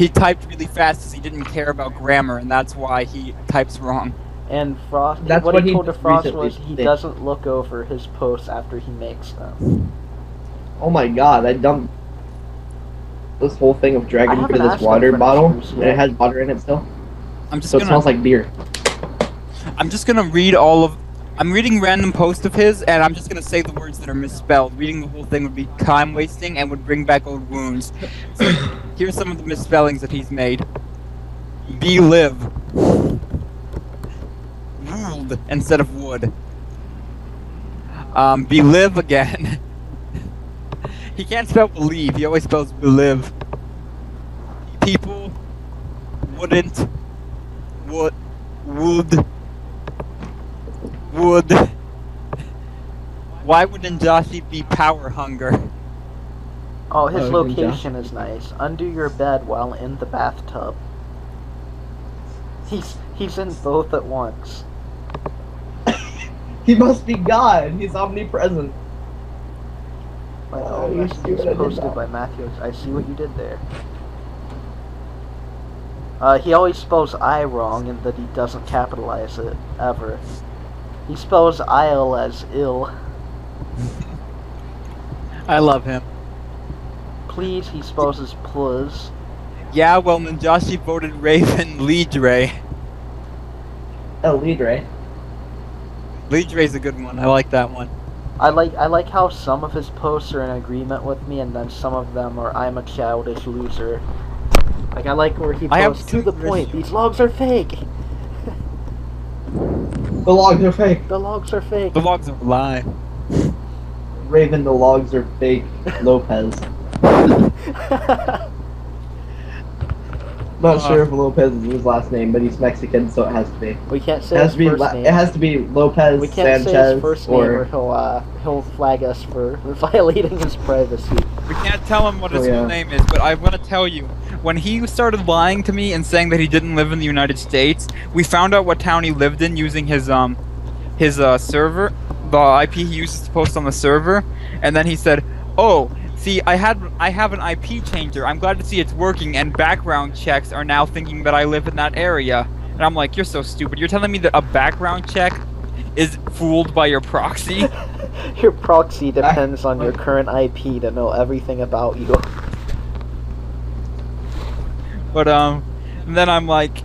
typed really fast because he didn't care about grammar, and that's why he types wrong. And Frost, what he told to Frost was he doesn't look over his posts after he makes them. Oh my god, I dumped this whole thing of dragon into this water bottle, and it has water in it still. It smells like beer. I'm just gonna read I'm reading random posts of his, and I'm just gonna say the words that are misspelled. Reading the whole thing would be time wasting and would bring back old wounds. So here's some of the misspellings that he's made. Be-live. Ruled instead of would. Be-live again. He can't spell believe, he always spells believe. People wouldn't would why would Ninjashi be power hunger? Oh, his location is nice. Undo your bed while in the bathtub. He's in both at once. He must be God. He's omnipresent. Oh, message is posted by Matthew. I see what you did there. He always spells I wrong, and that he doesn't capitalize it, ever. He spells I'll as ill. I love him. Please, he spells his plus. Yeah, well, Ninjashi voted Raven Lidre. Oh, Lidre. Lidre's a good one. I like that one. I like how some of his posts are in agreement with me, and then some of them are I'm a childish loser. Like, I like where he posts to the point. These logs are fake. The logs are fake. The logs are fake. The logs are a lie. Raven, the logs are fake. Lopez. Not sure if Lopez is his last name, but he's Mexican, so it has to be. We can't say his first name. It has to be Lopez We can't Sanchez say his first name, or he'll flag us for violating his privacy. We can't tell him what his full name is, but I want to tell you, when he started lying to me and saying that he didn't live in the United States, we found out what town he lived in using his server, the IP he uses to post on the server, and then he said, "Oh, see, I have an IP changer. I'm glad to see it's working, and background checks are now thinking that I live in that area." And I'm like, "You're so stupid. You're telling me that a background check is fooled by your proxy. Your proxy depends on your current IP to know everything about you. But and then I'm like,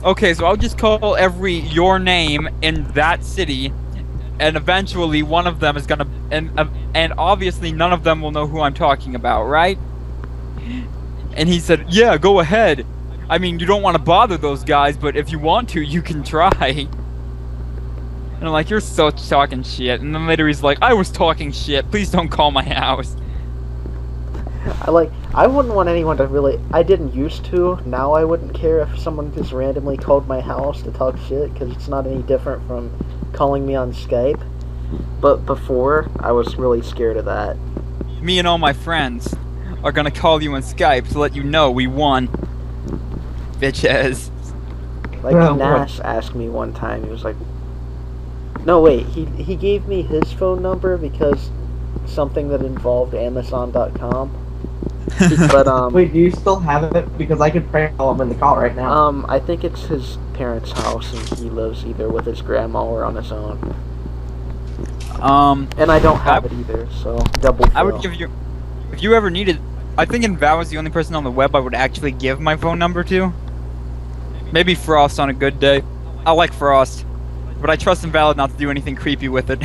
okay, so I'll just call your name in that city, and eventually one of them is gonna, and obviously none of them will know who I'm talking about, right? And he said, yeah, go ahead. I mean, you don't want to bother those guys, but if you want to, you can try. And I'm like, you're so talking shit. And then later he's like, I was talking shit. Please don't call my house. I wouldn't want anyone to really. I didn't used to. Now I wouldn't care if someone just randomly called my house to talk shit, because it's not any different from calling me on Skype. But before, I was really scared of that. Me and all my friends are gonna call you on Skype to let you know we won. Bitches. Like, Nash asked me one time, he was like, no, wait, he gave me his phone number because something that involved Amazon.com. But, Wait, do you still have it? Because I could prank call him in the call right now. I think it's his parents' house, and he lives either with his grandma or on his own. And I don't have it either, so double fail. I would give you, if you ever needed, I think Inval was the only person on the web I would actually give my phone number to. Maybe Frost on a good day. I like Frost, but I trust Invalid not to do anything creepy with it.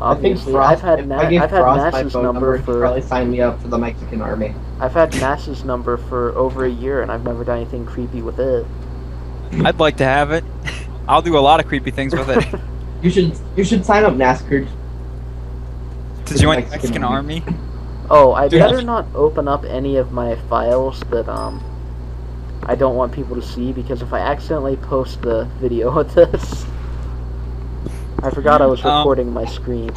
Obviously, Frost, I've had Nash's number for. Probably sign me up for the Mexican army. I've had Nash's number for over a year, and I've never done anything creepy with it. I'd like to have it. I'll do a lot of creepy things with it. You should sign up NASCAR To join the Mexican army. Oh, I better not open up any of my files that I don't want people to see, because if I accidentally post the video of this, I forgot I was recording my screen.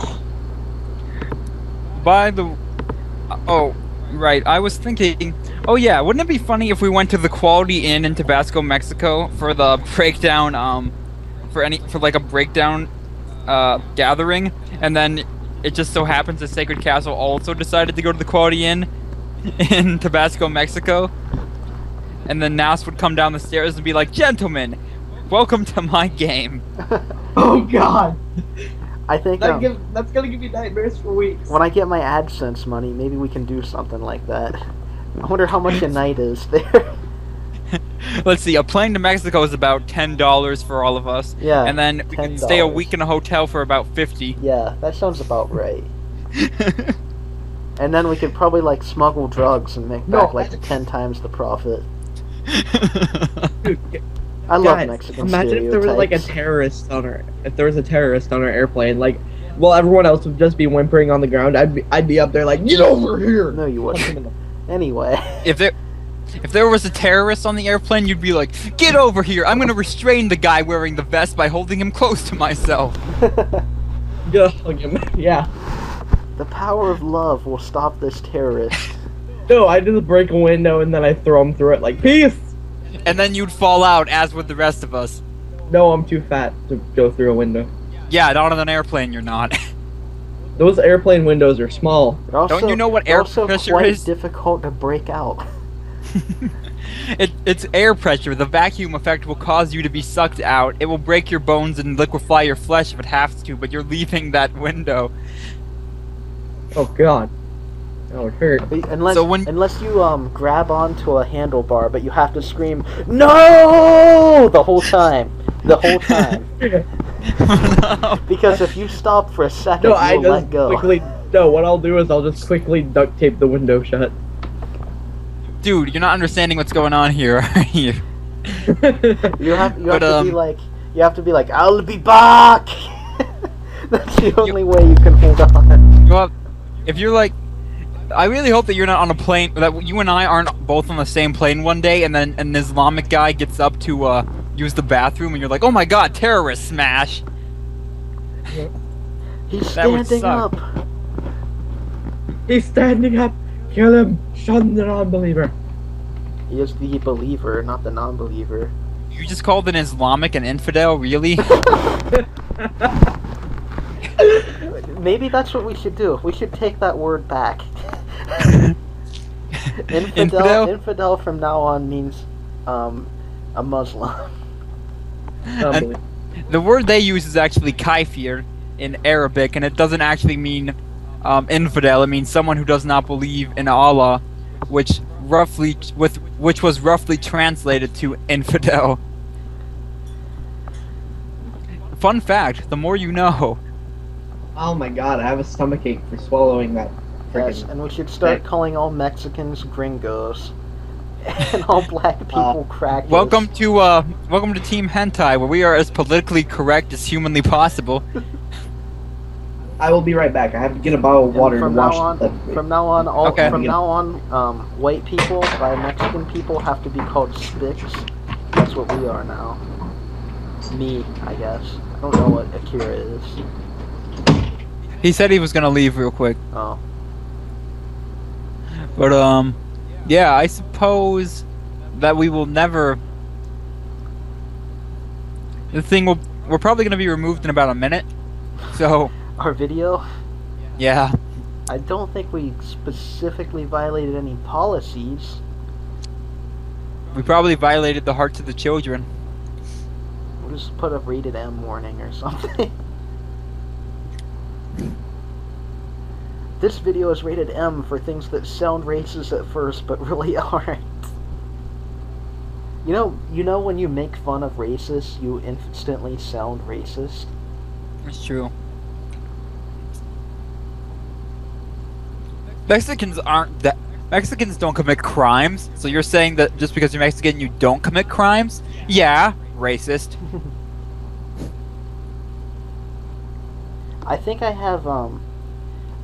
Oh, right, I was thinking, oh yeah, wouldn't it be funny if we went to the Quality Inn in Tabasco, Mexico for the breakdown, for like a breakdown, gathering, and then it just so happens that Sacred Castle also decided to go to the Quality Inn in Tabasco, Mexico, and then Nas would come down the stairs and be like, gentlemen, welcome to my game. Oh god! I think that's gonna give you nightmares for weeks. When I get my AdSense money, maybe we can do something like that. I wonder how much a night is there. Let's see, a plane to Mexico is about $10 for all of us. Yeah, and then we can stay a week in a hotel for about $50. Yeah, that sounds about right. And then we could probably like smuggle drugs and make back like 10 times the profit. Dude, I love Mexican imagine stereotypes. if there was like a terrorist on our airplane, like, well, everyone else would just be whimpering on the ground. I'd be up there like, get over here. No, you wouldn't. Anyway, if there was a terrorist on the airplane, you'd be like, get over here. I'm gonna restrain the guy wearing the vest by holding him close to myself. Yeah. The power of love will stop this terrorist. No, I just break a window and then I throw him through it like, peace. And then you'd fall out, as would the rest of us. No, I'm too fat to go through a window. Yeah, not on an airplane, you're not. Those airplane windows are small. Don't you know what air pressure quite is? Difficult to break out. It's air pressure. The vacuum effect will cause you to be sucked out. It will break your bones and liquefy your flesh if it has to, but you're leaving that window. Oh god. That would hurt. Unless you grab onto a handlebar, but you have to scream no the whole time. The whole time. No. Because if you stop for a second, you'll let go. What I'll do is I'll just quickly duct tape the window shut. Dude, you're not understanding what's going on here, are you? You have to be like, I'll be back. That's the only way you can hold on. Well, if you're like, I really hope that you're not on a plane, that you and I aren't both on the same plane one day, and then an Islamic guy gets up to use the bathroom, and you're like, oh my god, terrorist smash! He's standing up. He's standing up. Kill him. Shun the non-believer. He is the believer, not the non-believer. You just called an Islamic an infidel, really? Maybe that's what we should do. We should take that word back. Infidel from now on means a Muslim. The word they use is actually kafir in Arabic, and it doesn't actually mean infidel. It means someone who does not believe in Allah, which was roughly translated to infidel. Fun fact: the more you know. Oh my god, I have a stomachache for swallowing that. Yes, and we should start calling all Mexicans gringos, and all black people crackers. Welcome to Team Hentai, where we are as politically correct as humanly possible. I will be right back. I have to get a bottle of water to wash From now on, white people by Mexican people have to be called spics. That's what we are now. Me, I guess. I don't know what Akira is. He said he was gonna leave real quick. Oh. But yeah, I suppose that we will never. We're probably gonna be removed in about a minute. So. Our video? Yeah. I don't think we specifically violated any policies. We probably violated the hearts of the children. We'll just put a rated M warning or something. This video is rated M for things that sound racist at first, but really aren't. You know when you make fun of racists, you instantly sound racist? That's true. Mexicans don't commit crimes, so you're saying that just because you're Mexican you don't commit crimes? Yeah, racist. I think I have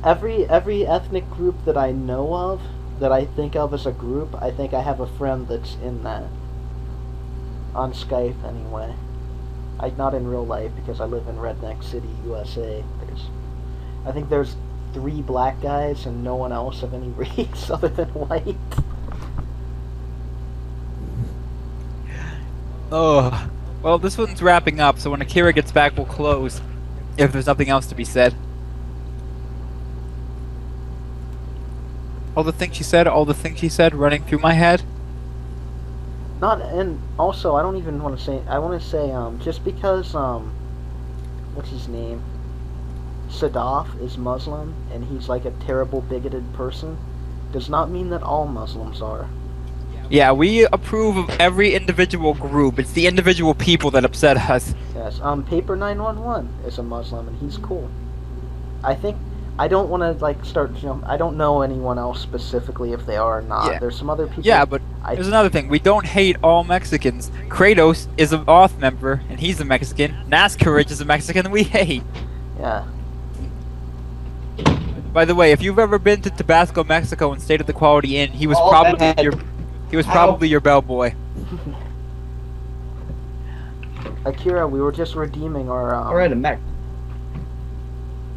every ethnic group that I know of, that I think of as a group, I think I have a friend that's in that. On Skype anyway. Not in real life because I live in Redneck City, USA. I think there's 3 black guys and no one else of any race other than white. Oh, well, this one's wrapping up, so when Akira gets back, we'll close. If there's nothing else to be said. All the things she said running through my head. And also, I don't even want to say, I want to say, just because, what's his name? Saddaf is Muslim, and he's like a terrible bigoted person, does not mean that all Muslims are. Yeah, we approve of every individual group. It's the individual people that upset us. Yes, Paper 911 is a Muslim, and he's cool. I don't want to, like, I don't know anyone else specifically if they are or not. Yeah. There's some other people... Yeah, but there's another thing. We don't hate all Mexicans. Kratos is an Auth member, and he's a Mexican. Nascourage is a Mexican, and we hate. Yeah. By the way, if you've ever been to Tabasco, Mexico, and stayed at the Quality Inn, he was probably your bellboy. Akira, we were just redeeming our Alright, I'm back.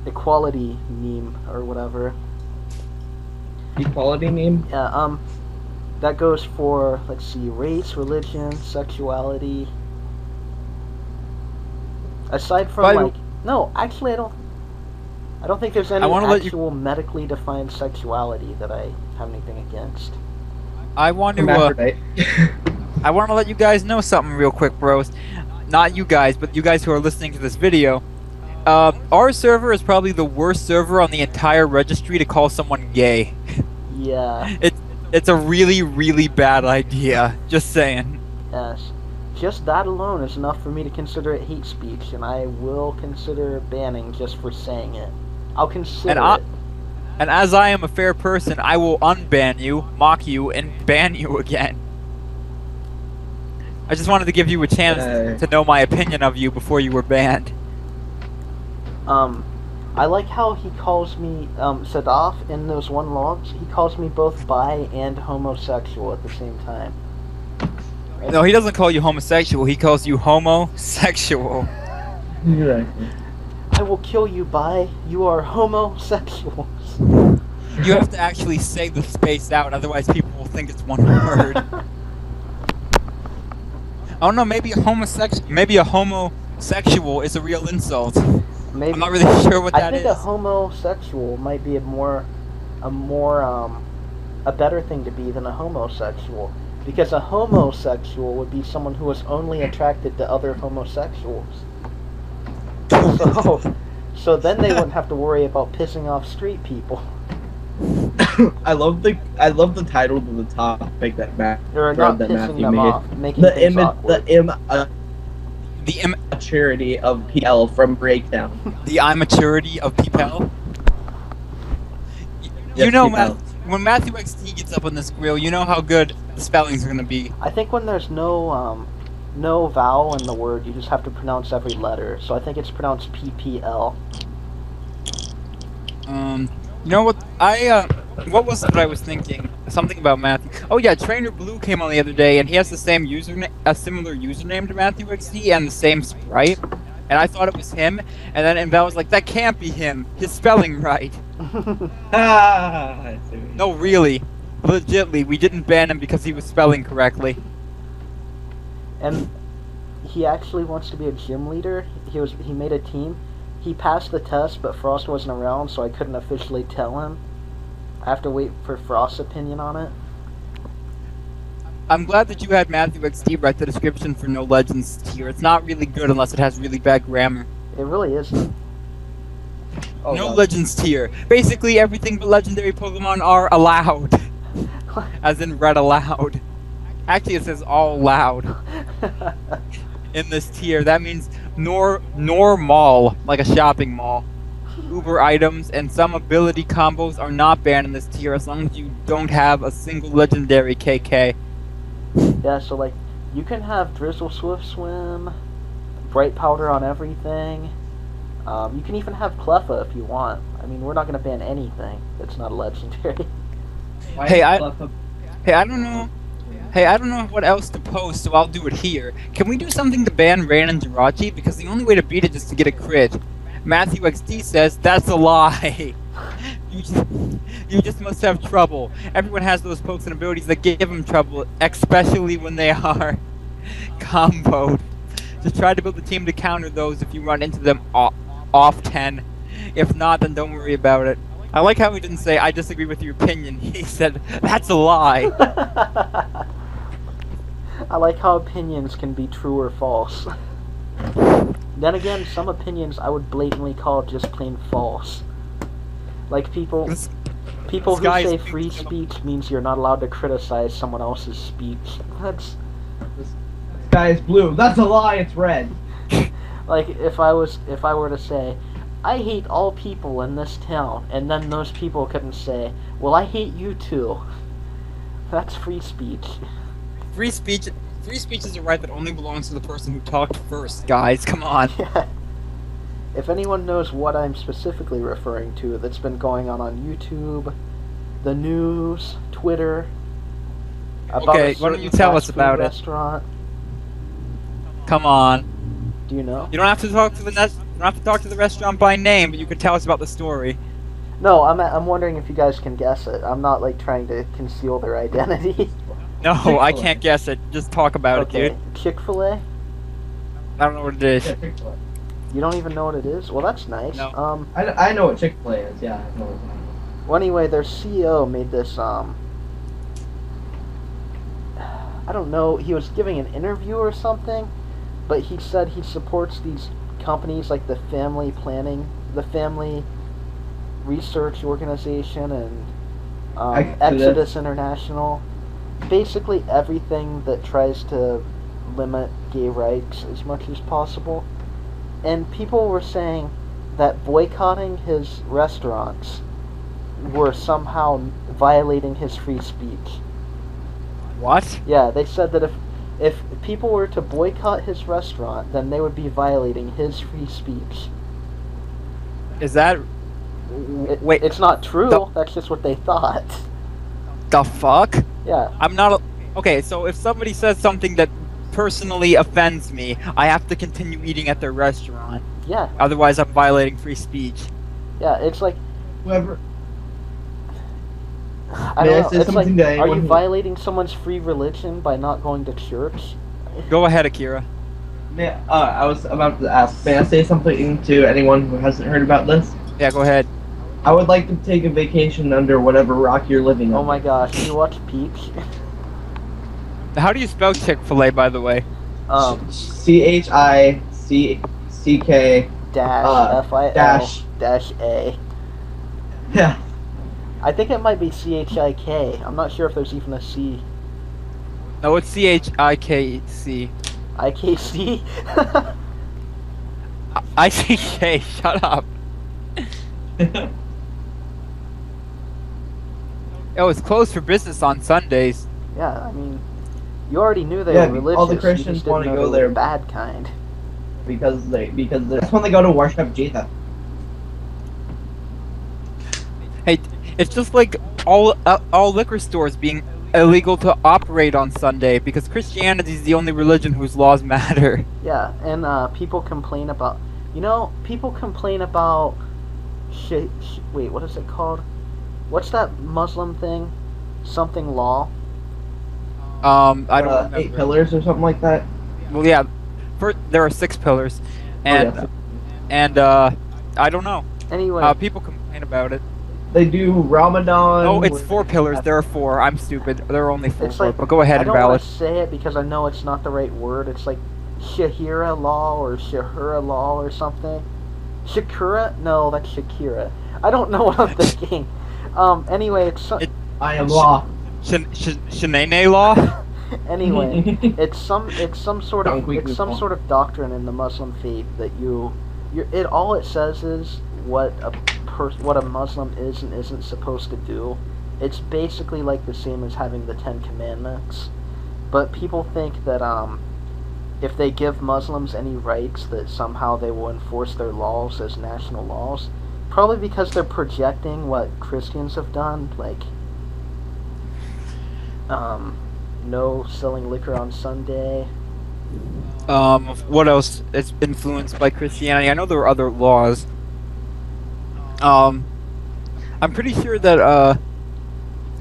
equality meme or whatever. Equality meme? Yeah, that goes for, let's see, race, religion, sexuality. Aside from no, actually I don't think there's any actual medically defined sexuality that I have anything against. I want to let you guys know something real quick, bros. Not you guys, but you guys who are listening to this video. Our server is probably the worst server on the entire registry to call someone gay. Yeah. It's a really, really bad idea. Just saying. Yes. Just that alone is enough for me to consider it hate speech, and I will consider banning just for saying it. I'll consider it. And as I am a fair person, I will unban you, mock you, and ban you again. I just wanted to give you a chance to know my opinion of you before you were banned. I like how he calls me, Saddaf in those one logs, he calls me both bi and homosexual at the same time. No, he doesn't call you homosexual, he calls you homosexual. Exactly. I will kill you, bi. You are homosexuals. You have to actually say the space out, otherwise people will think it's one word. Oh no, maybe a homosexual is a real insult. Maybe. I'm not really sure what that is. I think a homosexual might be a better thing to be than a homosexual. Because a homosexual would be someone who is only attracted to other homosexuals. So then they wouldn't have to worry about pissing off street people. I love the title of the topic that Or not that pissing Matthew them made. off, making things awkward. The immaturity of PL from Breakdown. The immaturity of people. Yes, You know, PL. when Matthew XD gets up on this grill, you know how good the spellings are gonna be. I think when there's no vowel in the word, you just have to pronounce every letter. So I think it's pronounced PPL. You know what? What was it I was thinking? Something about Matthew. Oh yeah, Trainer Blue came on the other day, and he has the same username, a similar username to Matthew XD, and the same sprite. And I thought it was him, and then Val was like, "That can't be him. His spelling right." I see. No, really, legitly, we didn't ban him because he was spelling correctly. And he actually wants to be a gym leader. He made a team. He passed the test, but Frost wasn't around, so I couldn't officially tell him. I have to wait for Frost's opinion on it. I'm glad that you had Matthew XD write the description for No Legends tier. It's not really good unless it has really bad grammar. It really isn't. Oh, No God. Legends tier. Basically, everything but legendary Pokemon are allowed. As in read aloud. Actually, it says all loud in this tier. That means normal, like a shopping mall. Uber items and some ability combos are not banned in this tier as long as you don't have a single legendary KK. Yeah, so like, you can have Drizzle Swift Swim, Bright Powder on everything. You can even have Cleffa if you want. I mean, we're not going to ban anything that's not a legendary. Hey, I don't know. Hey, I don't know what else to post, so I'll do it here. Can we do something to ban Rain and Jirachi? Because the only way to beat it is to get a crit. Matthew XD says that's a lie. You just must have trouble. Everyone has those pokes and abilities that give them trouble, especially when they are comboed. Just try to build a team to counter those if you run into them off 10. If not, then don't worry about it. I like how he didn't say, I disagree with your opinion. He said, that's a lie. I like how opinions can be true or false. Then again, some opinions I would blatantly call just plain false. Like people who say free speech means you're not allowed to criticize someone else's speech. That's... The sky is blue. That's a lie, it's red. Like, if I were to say, I hate all people in this town, and then those people couldn't say, well, I hate you too. That's free speech. Free speech is a right that only belongs to the person who talked first, guys. Come on. Yeah. If anyone knows what I'm specifically referring to, that's been going on YouTube, the news, Twitter, about Okay, a why don't you certain tell fast us food about it? restaurant. Come on. Do you know? You don't have to talk to the restaurant by name, but you can tell us about the story. No, I'm wondering if you guys can guess it. I'm not like trying to conceal their identity. No, Chick-fil-A. I can't guess it. Just talk about Okay, it, dude. Chick-fil-A? I don't know what it is. You don't even know what it is? Well, that's nice. No. I know what Chick-fil-A is, yeah. I know what Well, anyway, their CEO made this, I don't know, he was giving an interview or something, but he said he supports these companies like the Family Research Organization and Exodus International. Basically everything that tries to limit gay rights as much as possible. And people were saying that boycotting his restaurants were somehow violating his free speech. What? Yeah, they said that if people were to boycott his restaurant, then they would be violating his free speech. Is that... Wait. It's not true, that's just what they thought. The fuck? Yeah. I'm not... Okay, so if somebody says something that personally offends me, I have to continue eating at their restaurant. Yeah. Otherwise, I'm violating free speech. Yeah, it's like... Whoever... I May I don't say know, it's like, something to are anyone you who- violating someone's free religion by not going to church? Go ahead, Akira. I was about to ask, may I say something to anyone who hasn't heard about this? Yeah, go ahead. I would like to take a vacation under whatever rock you're living on. Oh my gosh, you watch Peach? How do you spell Chick-fil-A, by the way? CHICK dash FIL dash. dash A. Yeah. I think it might be CHIK. I'm not sure if there's even a C. No, it's CHIKC. IKC? ICK, shut up. Oh, it's closed for business on Sundays. Yeah, I mean, you already knew they Yeah, were religious. all the you Christians just didn't wanna know go they were there. bad kind. because that's when they go to worship Jesus. Hey, it's just like all liquor stores being illegal to operate on Sunday because Christianity is the only religion whose laws matter. Yeah, and people complain about, people complain about, wait, what is it called? What's that Muslim thing? Something law? I don't remember. 8 pillars or something like that. Well, yeah, there are 6 pillars, and yeah. I don't know. Anyway, People complain about it. They do Ramadan. Oh, it's 4 pillars. There are 4. I'm stupid. There are only 4. it's like, But go ahead I and don't want valid. to say it because I know it's not the right word. It's like Shahira law or Shahura law or something. Shakura? No, that's Shakira. I don't know what I'm thinking. Anyway, it's I am law. Shenane law? anyway, it's some sort of Don't it's some sort of doctrine in the Muslim faith that all it says is what a Muslim is and isn't supposed to do. It's basically like the same as having the 10 Commandments, but people think that if they give Muslims any rights, that somehow they will enforce their laws as national laws. Probably because they're projecting what Christians have done, like no selling liquor on Sunday. What else is influenced by Christianity? I know there are other laws. I'm pretty sure that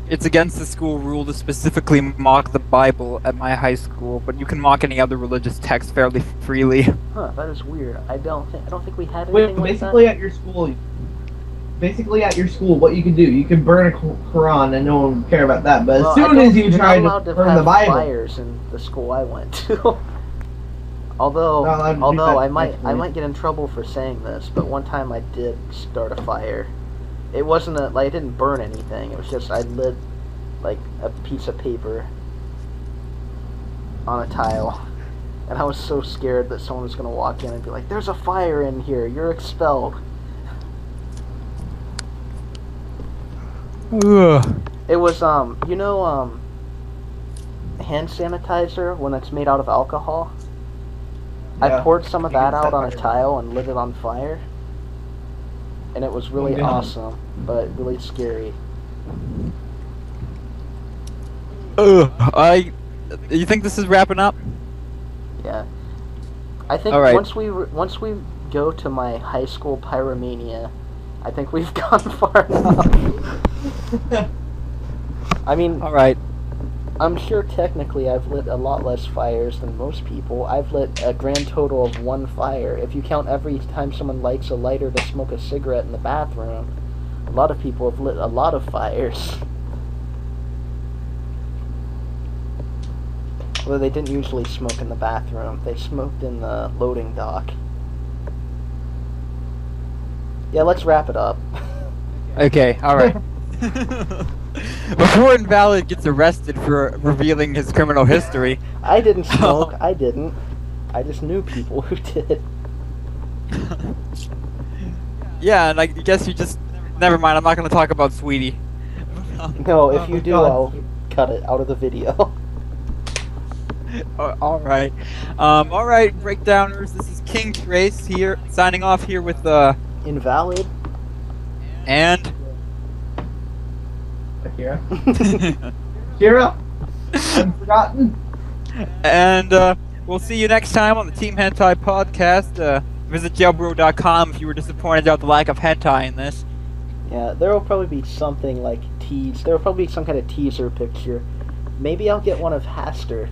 it's against the school rule to specifically mock the Bible at my high school, but you can mock any other religious text fairly freely. Huh, that is weird. I don't think we had anything Wait, like basically that. Basically at your school, what you can do, you can burn a Quran and no one would care about that. But Well, as soon as you you're try not allowed to to burn have the Bible, fires in the school I went to. although Not allowed to do although that, I might actually. get in trouble for saying this, but one time I did start a fire. It wasn't it didn't burn anything. It was just I lit like a piece of paper on a tile. And I was so scared that someone was going to walk in and be like, "There's a fire in here. You're expelled." Ugh. It was hand sanitizer when it's made out of alcohol. I Yeah, poured some of you can that out set on a fire. tile and lit it on fire. And it was really Oh, God. awesome, but really scary. Ugh. You think this is wrapping up? Yeah. I think All right. once we go to my high school pyromania, I think we've gone far enough. I mean, All right. I'm sure technically I've lit a lot less fires than most people. I've lit a grand total of 1 fire. If you count every time someone lights a lighter to smoke a cigarette in the bathroom, a lot of people have lit a lot of fires. Although they didn't usually smoke in the bathroom. They smoked in the loading dock. Yeah, let's wrap it up. Okay. All right. Before Invalid gets arrested for revealing his criminal history. I didn't smoke. I didn't. I just knew people who did. Yeah, and I guess you just... Never mind, I'm not going to talk about Sweetie. No, if you do, God. I'll cut it out of the video. Alright. Alright, Breakdowners, this is King Trace here, signing off here with, Invalid. and... Akira. Akira, I'm forgotten. And, we'll see you next time on the Team Hentai podcast. Visit jailbro.com if you were disappointed about the lack of hentai in this. Yeah, there will probably be something like there will probably be some kind of teaser picture. Maybe I'll get one of Haster.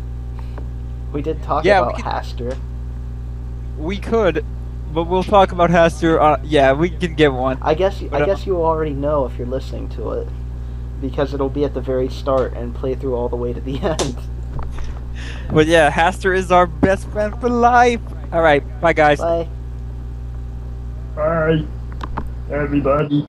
We did talk about Haster. We could, but we'll talk about Haster, yeah, we can get one. I guess you already know if you're listening to it. Because it'll be at the very start and play through all the way to the end. But yeah, Haster is our best friend for life. Alright, bye guys. Bye. Bye, everybody.